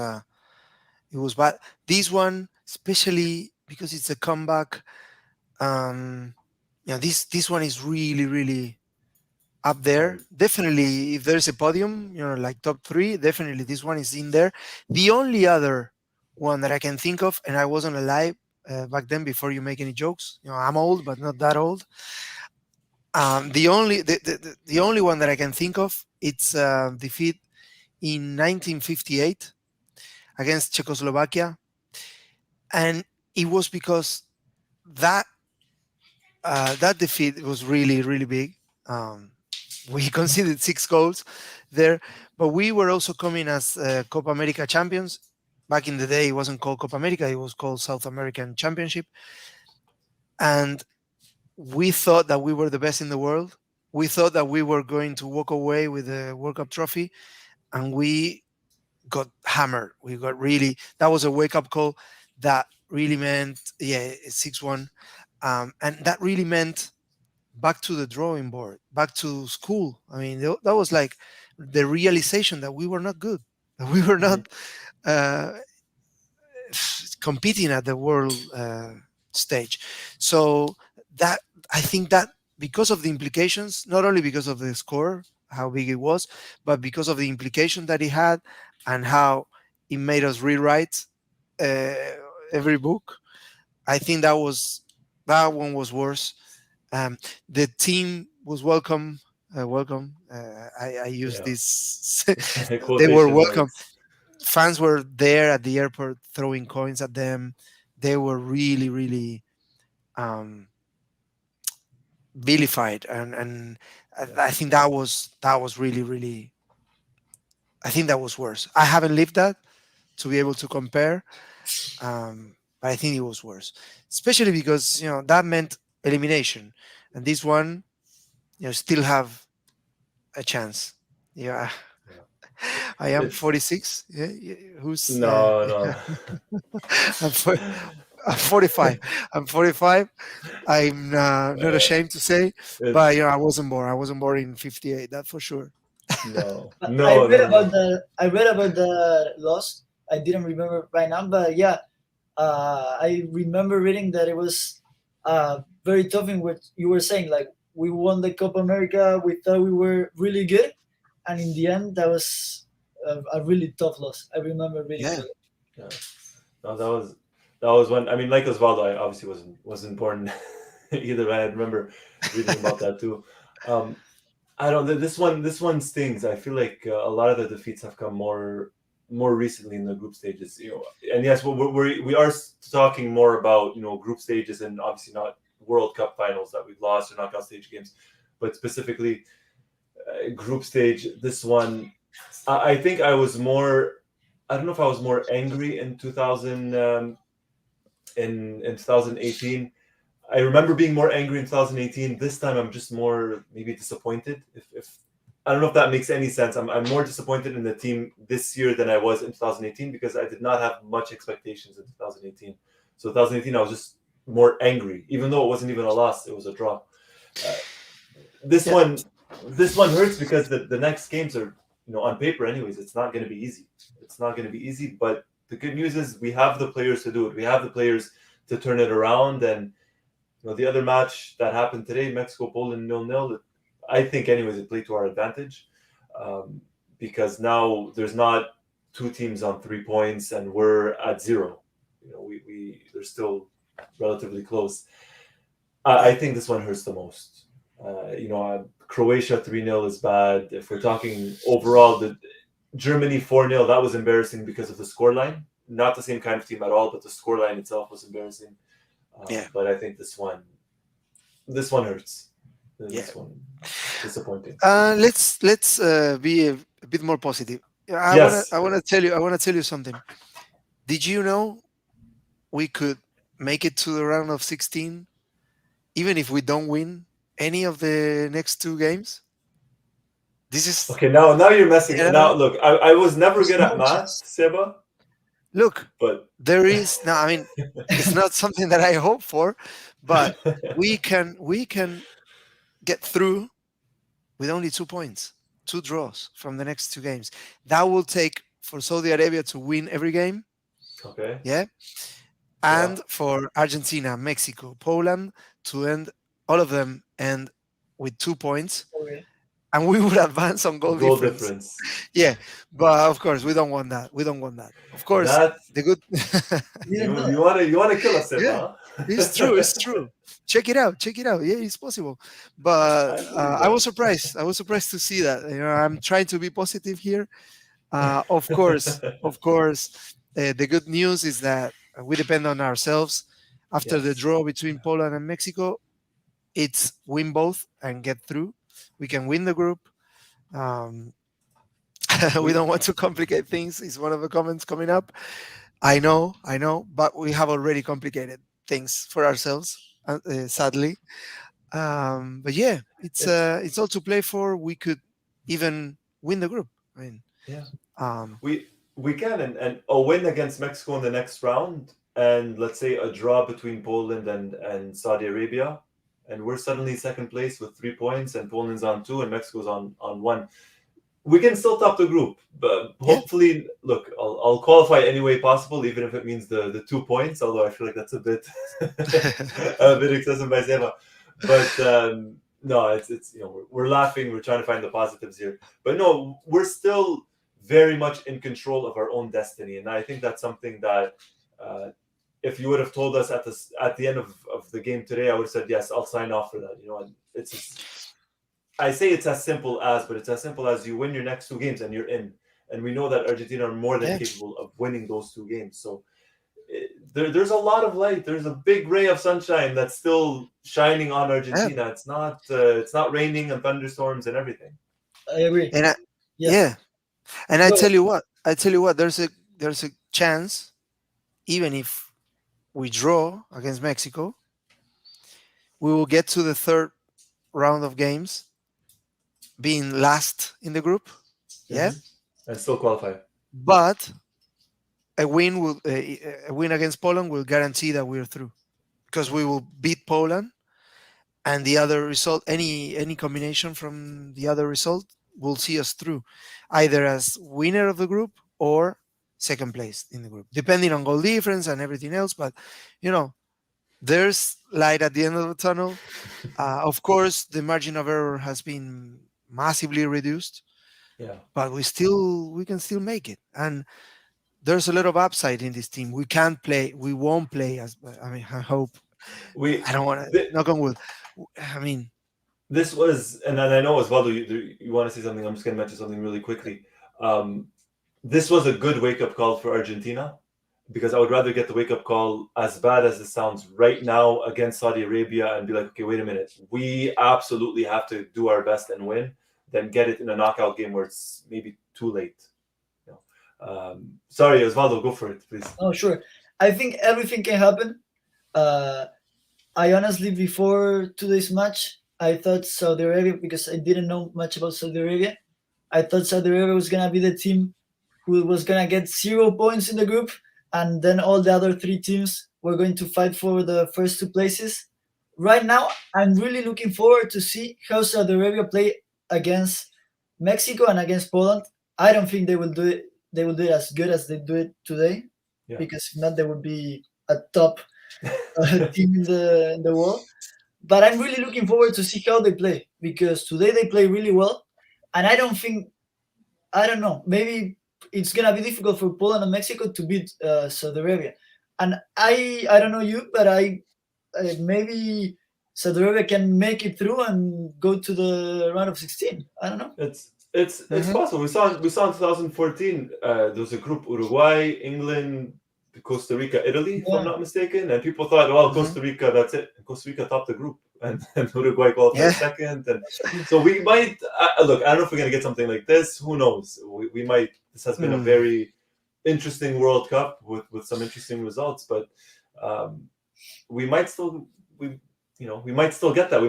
bad. This one, especially because it's a comeback. Um, this one is really really up there. Hard. Definitely, if there's a podium, like top three, definitely this one is in there. The only other one that I can think of, and I wasn't alive back then. Before you make any jokes, I'm old, but not that old. The only one that I can think of, it's defeat in 1958 against Czechoslovakia, and it was because that that defeat was really really big. Um, we conceded 6 goals there, but we were also coming as Copa America champions. Back in the day, it wasn't called Copa America; it was called South American Championship. And we thought that we were the best in the world. We thought that we were going to walk away with the World Cup trophy, and we got hammered. We got really, that was a wake up call that really meant, yeah, 6-1. And that really meant back to the drawing board, back to school. I mean, that was like the realization that we were not good, that we were Mhm. not uh, competing at the world stage. So that, I think that because of the implications, not only because of the score, how big it was, but because of the implication that it had and how it made us rewrite uh, every book. I think that one was worse. Um, the team was welcome. Welcome. I use Yeah. this. They were Quotation welcome. marks. Fans were there at the airport throwing coins at them. They were really, really um, vilified, and Yeah. I think that was really, really. I think that was worse. I haven't lived that to be able to compare, but I think it was worse, especially because that meant elimination, and this one, still have a chance. Yeah, Yeah. I am It's 46. Yeah, who's no, no. I'm, for, I'm 45. I'm 45. I'm not Uh, ashamed to say, it, but I wasn't born. I wasn't born in '58. That's for sure. no, But no, no, no. I read about the loss. I didn't remember right now, but yeah, I remember reading that it was very tough in what you were saying. Like we won the Copa America, we thought we were really good, and in the end, that was a really tough loss. I remember reading Yeah, about it. Yeah. No, that was when, I mean, like Osvaldo, I obviously wasn't born either. I remember reading about that too. Um, I don't. This one stings. I feel like a lot of the defeats have come more recently in the group stages. And yes, we are talking more about group stages and obviously not World Cup finals that we've lost or knockout stage games, but specifically group stage. This one, I think I was more. I don't know if I was more angry in 2000 in 2018. I remember being more angry in 2018. This time, I'm just more maybe disappointed. If I don't know if that makes any sense. I'm more disappointed in the team this year than I was in 2018 because I did not have much expectations in 2018. So 2018, I was just more angry, even though it wasn't even a loss; it was a draw. Uh, this yeah, one, this one hurts because the next games are on paper. Anyways, it's not going to be easy. It's not going to be easy. But the good news is we have the players to do it. We have the players to turn it around and the other match that happened today, Mexico Poland 0-0. I think, anyways, it played to our advantage um, because now there's not two teams on 3 points and we're at zero. We they're still relatively close. I yeah, think this one hurts the most. Croatia 3-0 is bad. If we're talking overall, the Germany 4-0, that was embarrassing because of the scoreline. Not the same kind of team at all, but the scoreline itself was embarrassing. yeah, But I think this one hurts. yeah. This one disappointing. Let's be a bit more positive. Yeah, I wanna Yes. I wanna tell you I wanna tell you something. Did you know we could make it to the round of 16 even if we don't win any of the next two games? This is Okay. Now you're messing it. yeah. Now look, I was never There's good at no math, chance. Seba, Look, but there is now. I mean, it's not something that I hope for, but we can get through with only 2 points, two draws from the next two games. That will take for Saudi Arabia to win every game, okay. yeah, Yeah. and for Argentina, Mexico, Poland to end all of them end with 2 points, Okay. and we would advance on goal Goal difference. difference. Yeah, but of course we don't want that. We don't want that. Of course, That the good. You didn't you know you that. want to you want to kill us, Yeah, Seba? it's true. It's Huh? true. Check it out. Check it out. Yeah, it's possible. But I believe I that. was surprised. I was surprised to see that. I'm trying to be positive here. Of course. The good news is that we depend on ourselves. After the Yes. draw between Poland and Mexico, it's win both and get through. We can win the group. Um, we We don't want to complicate things. Is one of the comments coming up. I know, but we have already complicated things for ourselves, sadly. But yeah, it's all to play for. We could even win the group. I mean, Yeah, um, we we can, and a win against Mexico in the next round, and let's say a draw between Poland and Saudi Arabia, and we're suddenly second place with 3 points, and Poland's on two, and Mexico's on one. We can still top the group, but yeah, hopefully, look, I'll qualify any way possible, even if it means the 2 points. Although I feel like that's a bit a bit excessive by Seba, but no, it's we're laughing, we're trying to find the positives here, but no, we're still very much in control of our own destiny, and I think that's something that. If you would have told us at the end of the game today, I would have said yes, I'll sign off for that. And I say it's as simple as, but it's as simple as you win your next two games and you're in. And we know that Argentina are more than yeah, capable of winning those two games. So there's a lot of light. There's a big ray of sunshine that's still shining on yeah. Argentina. It's not raining and thunderstorms and everything. I agree. And Yeah. yeah, and Go ahead. I tell you what, there's a chance, even if we draw against Mexico, we will get to the third round of games being last in the group. Yeah, And still qualify. but a win against Poland will guarantee that we're through because we will beat Poland, and the other result, any combination from the other result, will see us through, either as winner of the group or second place in the group, depending on goal difference and everything else. But you know, there's light at the end of the tunnel. Of course, the margin of error has been massively reduced, Yeah. but we can still make it. And there's a lot of upside in this team. We won't play as, I mean, I hope, We I don't want to th- knock on wood. I mean, this was, and I know Osvaldo, you want to say something. I'm just going to mention something really quickly. This was a good wake up call for Argentina, because I would rather get the wake up call, as bad as it sounds right now, against Saudi Arabia and be like, okay, wait a minute, we absolutely have to do our best and win, than get it in a knockout game where it's maybe too late. Sorry, Osvaldo, go for it, please. Oh, sure. I think everything can happen. I honestly, before today's match, I thought Saudi Arabia, because I didn't know much about Saudi Arabia, I thought Saudi Arabia was going to be the team who was going to get 0 points in the group, and then all the other three teams were going to fight for the first two places. Right now, I'm really looking forward to see how Saudi Arabia play against Mexico and against Poland. I don't think they will do it. They will do it as good as they do it today, Yeah. because if not, they would be a top team in the world. But I'm really looking forward to see how they play, because today they play really well, and I don't know, maybe it's gonna be difficult for Poland and Mexico to beat Saudi Arabia, and I don't know you, but I maybe Saudi Arabia can make it through and go to the round of 16. I don't know. It's possible. We saw in 2014. There was a group: Uruguay, England, Costa Rica, Italy, if I'm Yeah. not mistaken. And people thought, well, Mhm. Costa Rica, that's it. And Costa Rica topped the group, and Uruguay qualified Yeah. second. And so we might look. I don't know if we're gonna get something like this. Who knows? We might. This has been a very interesting World Cup with some interesting results, but we might still we might still get that.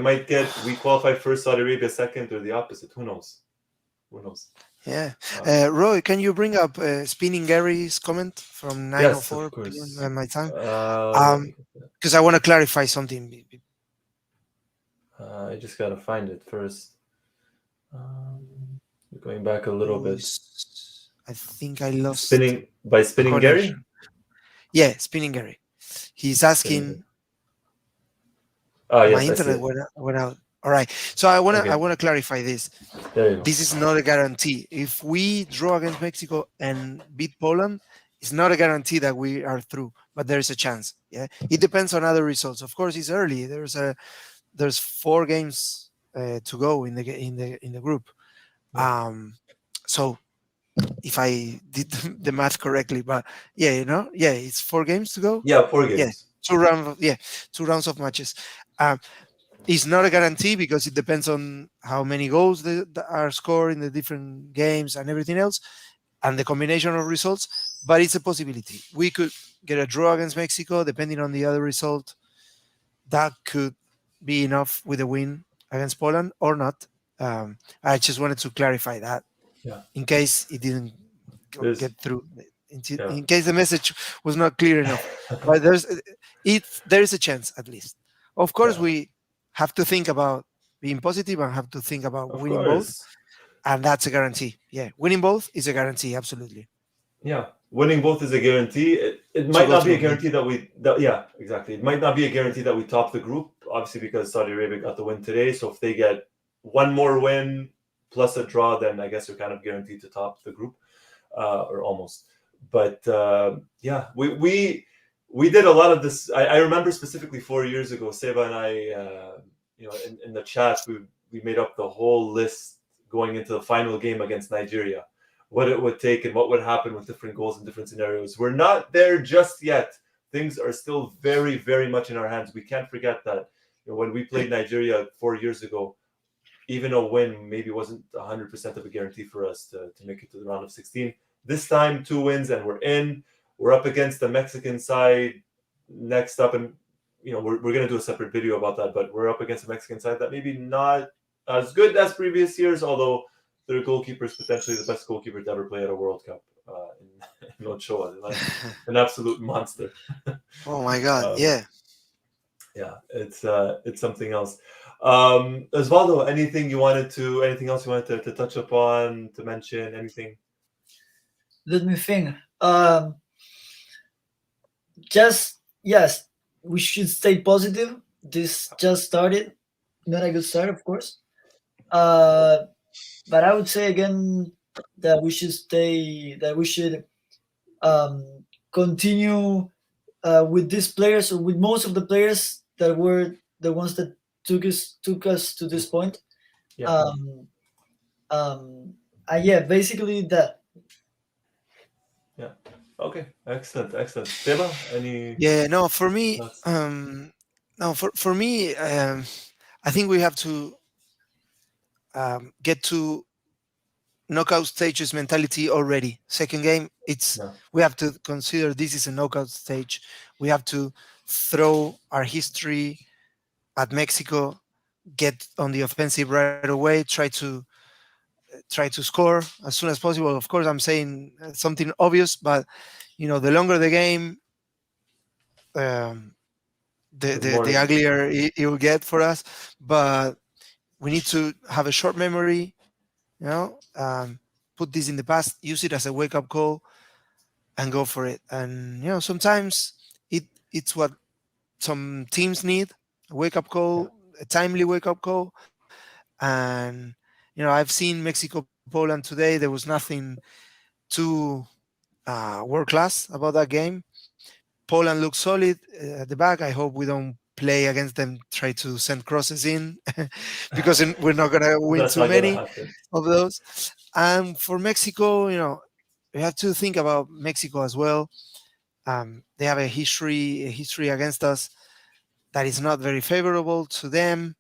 We qualify first, Saudi Arabia second, or the opposite. Who knows? Who knows? Yeah. Roy, can you bring up Spinning Gary's comment from Yes, 9:04 of course. p.m. my time? Let me get that. Because I want to clarify something. I just gotta find it first. Going back a little bit. I think I lost Spinning Gary. connection. Yeah, Spinning Gary. He's asking. Oh My yes, I see internet it. went out. All right. So I Okay. wanna clarify this. There you go. This is not a guarantee. If we draw against Mexico and beat Poland, it's not a guarantee that we are through, but there is a chance. Yeah, it depends on other results. Of course, it's early. There's 4 games to go in the group. Yeah. So if I did the math correctly, but yeah, it's 4 games to go. Yeah, 4 Yeah, games. 2 rounds of matches. It's not a guarantee because it depends on how many goals that are scored in the different games and everything else, and the combination of results. but it's a possibility. We could get a draw against Mexico, depending on the other result. That could be enough with a win against Poland or not. I just wanted to clarify that Yeah. in case it didn't There's get through, yeah. in case the message was not clear enough. But there is a chance at least. Of course, Yeah. we have to think about being positive and have to think about Of winning both, course. and that's a guarantee. Yeah, winning both is a guarantee, absolutely. Yeah, winning both is a guarantee. It To might go not be through. a guarantee that yeah, exactly. It might not be a guarantee that we top the group, obviously, because Saudi Arabia got the win today. So if they get one more win plus a draw, then I guess we're kind of guaranteed to top the group, or almost. But yeah, we did a lot of this. I remember specifically 4 years ago, Seba and I, in the chat, we made up the whole list going into the final game against Nigeria, what it would take and what would happen with different goals in different scenarios. We're not there just yet. Things are still very, very much in our hands. We can't forget that. When we played Nigeria 4 years ago, even a win maybe wasn't 100% of a guarantee for us to make it to the round of 16. This time, 2 wins and we're in. We're up against the Mexican side next up, and we're going to do a separate video about that, but we're up against a Mexican side that maybe not as good as previous years, although their goalkeeper is potentially the best goalkeeper to ever play at a World Cup in Ochoa. Like an absolute monster. Oh my God! Yeah. Yeah, it's something else. Osvaldo, anything else you wanted to touch upon, to mention, anything? Let me think. Just yes, we should stay positive. This just started, not a good start, of course. But I would say again that we should continue with these players, or with most of the players that were the ones that took us to this point. Yeah. Yeah, basically that. Yeah. Okay. Excellent. Seba, any Yeah. No, for me, thoughts? for me, I think we have to get to knockout stages mentality already. Second game, Yeah. we have to consider this is a knockout stage. We have to throw our history at Mexico, get on the offensive right away, try to score as soon as possible. Of course, I'm saying something obvious, but the longer the game, um, The more, the uglier it will get for us. But we need to have a short memory, put this in the past, use it as a wake up call, and go for it. And sometimes it's what some teams need: a wake up yeah. call, a timely wake up call. And I've seen Mexico Poland today. There was nothing too world class about that game. Poland looks solid at the back. I hope we don't play against them, try to send crosses in, because then we're not gonna win That's too not gonna many happen. of those. And for Mexico, we have to think about Mexico as well. They have a history against us that is not very favorable to them.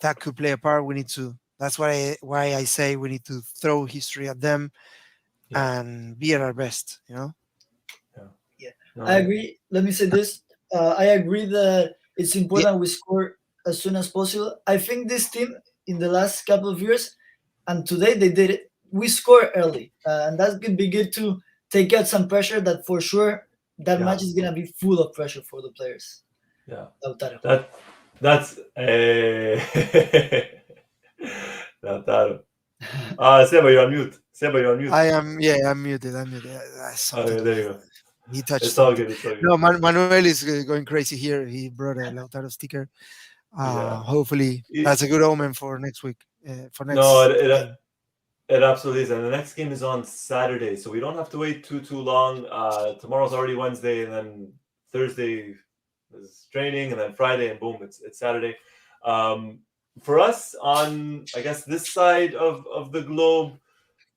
That could play a part. We need to. That's why I say we need to throw history at them Yeah. and be at our best. Yeah, No, I agree. Let me say this. I agree that it's Yeah, important we score as soon as possible. I think this team in the last couple of years, and today they did it. We score early, and that could be good to take out some pressure. That for sure, that yeah. match is gonna be full of pressure for the players. Yeah. Lautaro. That's Lautaro. Seba, you're on mute. I am. Yeah, I'm muted. I'm muted. Something Okay, there you go. he touched It's all something. good. It's all good. No, Manuel is going crazy here. He brought a Lautaro sticker. Yeah. Hopefully, It- that's a good omen for next week. For no, next game. it absolutely is. And the next game is on Saturday, so we don't have to wait too long. Tomorrow's already Wednesday, and then Thursday is training, and then Friday, and boom, it's Saturday. For us on, I guess, this side of the globe,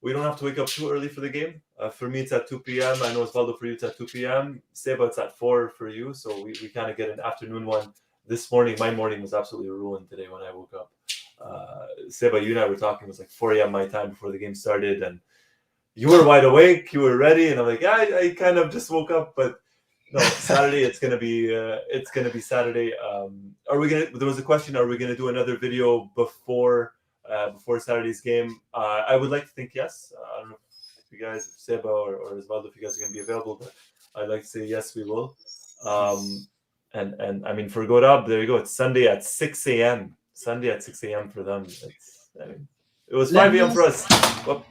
we don't have to wake up too early for the game. For me, it's at 2 p.m. I know, Osvaldo, for you, it's at 2 p.m. Seba, it's at 4 for you. So we kind of get an afternoon one. This morning, my morning was absolutely ruined today when I woke up. Seba, you and I were talking, it was like 4 a.m. my time before the game started. And you were wide awake, you were ready, and I'm like, yeah, I kind of just woke up, but no, Saturday it's gonna be Saturday. Are we gonna? There was a question. Are we gonna do another video before Saturday's game? I would like to think yes. I don't know if you guys, Seba or Osvaldo, if you guys are gonna be available, but I'd like to say yes, we will. And I mean, for Gorab, there you go. It's Sunday at 6 a.m. Sunday at 6 a.m. for them. It was 5 a.m. for us. Well,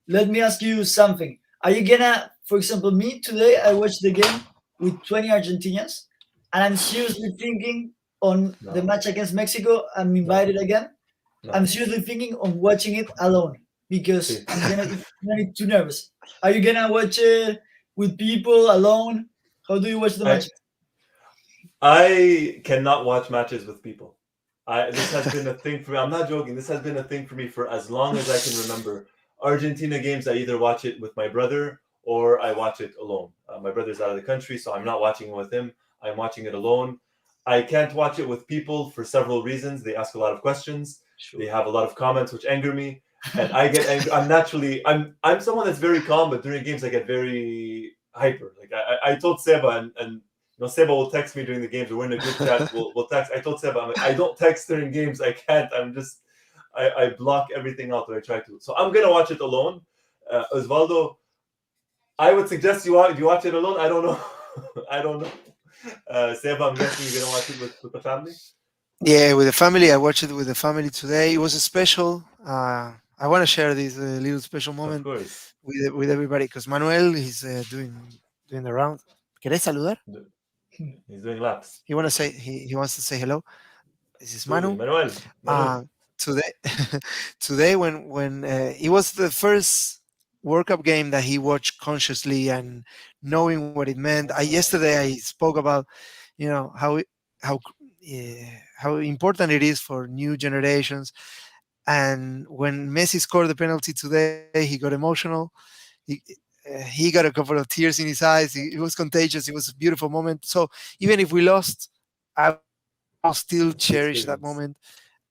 Let me ask you something. Are you gonna, for example, me today, I watched the game with 20 Argentinians, and I'm seriously thinking on the match against Mexico. I'm invited again. no. I'm seriously thinking on watching it alone because I'm gonna be too nervous. Are you gonna watch it with people alone? How do you watch the match? I cannot watch matches with people. This has been a thing for me. I'm not joking. This has been a thing for me for as long as I can remember. Argentina games, I either watch it with my brother or I watch it alone. My brother's out of the country, so I'm not watching it with him. I'm watching it alone. I can't watch it with people for several reasons. They ask a lot of questions. Sure. They have a lot of comments which anger me, and I get angry. I'm someone that's very calm, but during games I get very hyper. Like I told Seba, and Seba will text me during the games. We're in a group chat. We'll text. I told Seba, I'm like, I don't text during games. I can't. I block everything out that I try to. So I'm gonna watch it alone. Osvaldo, I would suggest you watch it alone. I don't know. I don't know. Seba, I'm guessing you're gonna watch it with the family. Yeah, with the family. I watched it with the family today. It was a special. I want to share this little special moment with everybody because Manuel is doing the round. ¿Querés saludar? He's doing laps. He wants to say hello. This is Manu. Manuel. Today when it was the first World Cup game that he watched consciously and knowing what it meant. Yesterday I spoke about how important it is for new generations. And when Messi scored the penalty today, he got emotional. He got a couple of tears in his eyes. It was contagious. It was a beautiful moment. So even if we lost, I will still cherish that moment.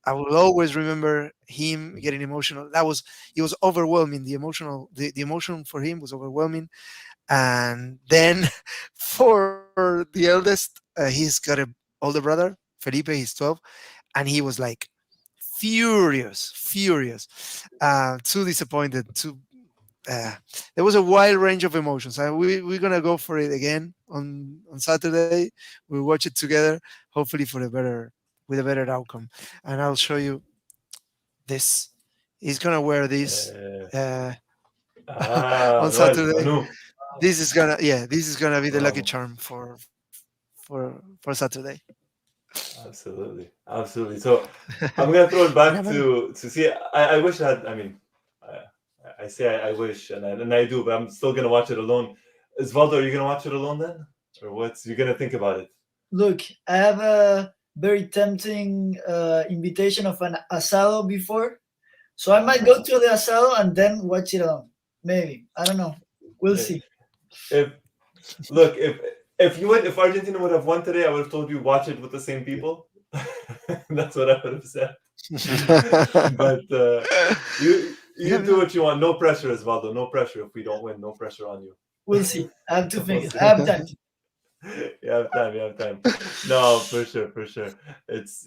I will always remember him getting emotional. It was overwhelming. The emotion for him was overwhelming. And then for the eldest, he's got an older brother, Felipe. He's 12, and he was like furious, too disappointed. There was a wide range of emotions. We're gonna go for it again on Saturday. We'll watch it together, hopefully with a better outcome. And I'll show you this. He's gonna wear this on Saturday. This is gonna be the lucky charm for Saturday. Absolutely. So I'm gonna throw it back to see. I wish I had. I mean, I say I wish, and I do, but I'm still gonna watch it alone. Osvaldo, are you gonna watch it alone then, or what's you gonna think about it? Look, I have a very tempting invitation of an asado before, so I might go to the asado and then watch it alone. Maybe, I don't know. We'll see. If Argentina would have won today, I would have told you watch it with the same people. That's what I would have said. But you do what you want. No pressure, Osvaldo. No pressure. If we don't win, no pressure on you. We'll see. I have to think. I have time. You have time. No, for sure. It's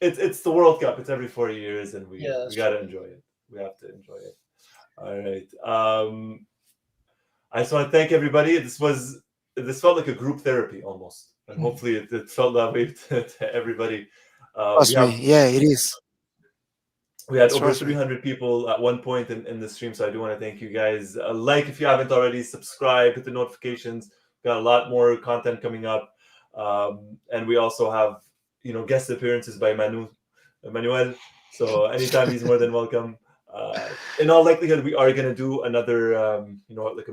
it's the World Cup. It's every 4 years, and we gotta enjoy it. We have to enjoy it. All right. I just want to thank everybody. This felt like a group therapy almost, and hopefully it felt that way to everybody. Yeah, it is. We had over 300 people at one point in the stream, so I do want to thank you guys. Like if you haven't already, subscribe, hit the notifications. We've got a lot more content coming up, and we also have guest appearances by Manuel. So anytime he's more than welcome. In all likelihood, we are going to do another,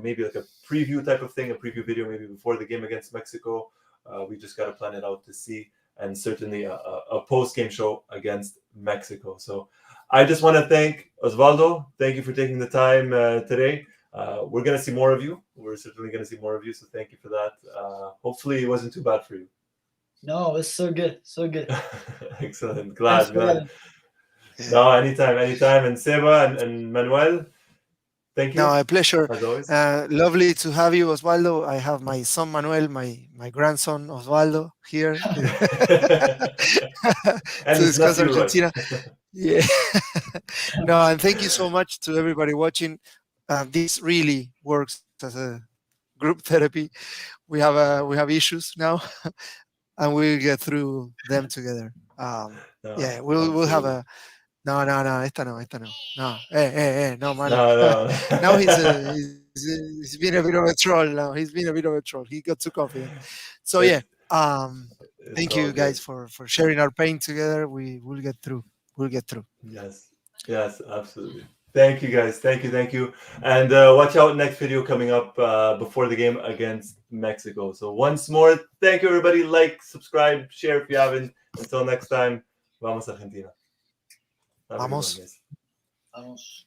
maybe like a preview type of thing, a preview video maybe before the game against Mexico. We just got to plan it out to see, and certainly a post-game show against Mexico. So I just want to thank Osvaldo. Thank you for taking the time today. We're going to see more of you. We're certainly going to see more of you. So thank you for that. Hopefully it wasn't too bad for you. No, it's so good. Excellent. Glad. No, anytime. And Seba and Manuel, thank thank you. No, a pleasure. As always. Lovely to have you, Osvaldo. I have my son Manuel, my grandson Osvaldo here And to his discuss nephew, Roy. Argentina. Yeah. No, and thank you so much to everybody watching. This really works as a group therapy. We have issues now, and we'll get through them together. No, Yeah, we'll have absolutely. a no, esta no, no, Manu. No. Now he's been a bit of a troll. Now he's been a bit of a troll. He got too confident. So yeah, It's, it's thank all you guys good. for sharing our pain together. We'll get through. We'll get through. Yes, absolutely. Thank you, guys. Thank you. And watch out, next video coming up before the game against Mexico. So once more, thank you, everybody. Like, subscribe, share if you haven't. Until next time, vamos Argentina. Have a good one, Vamos. guys. Vamos.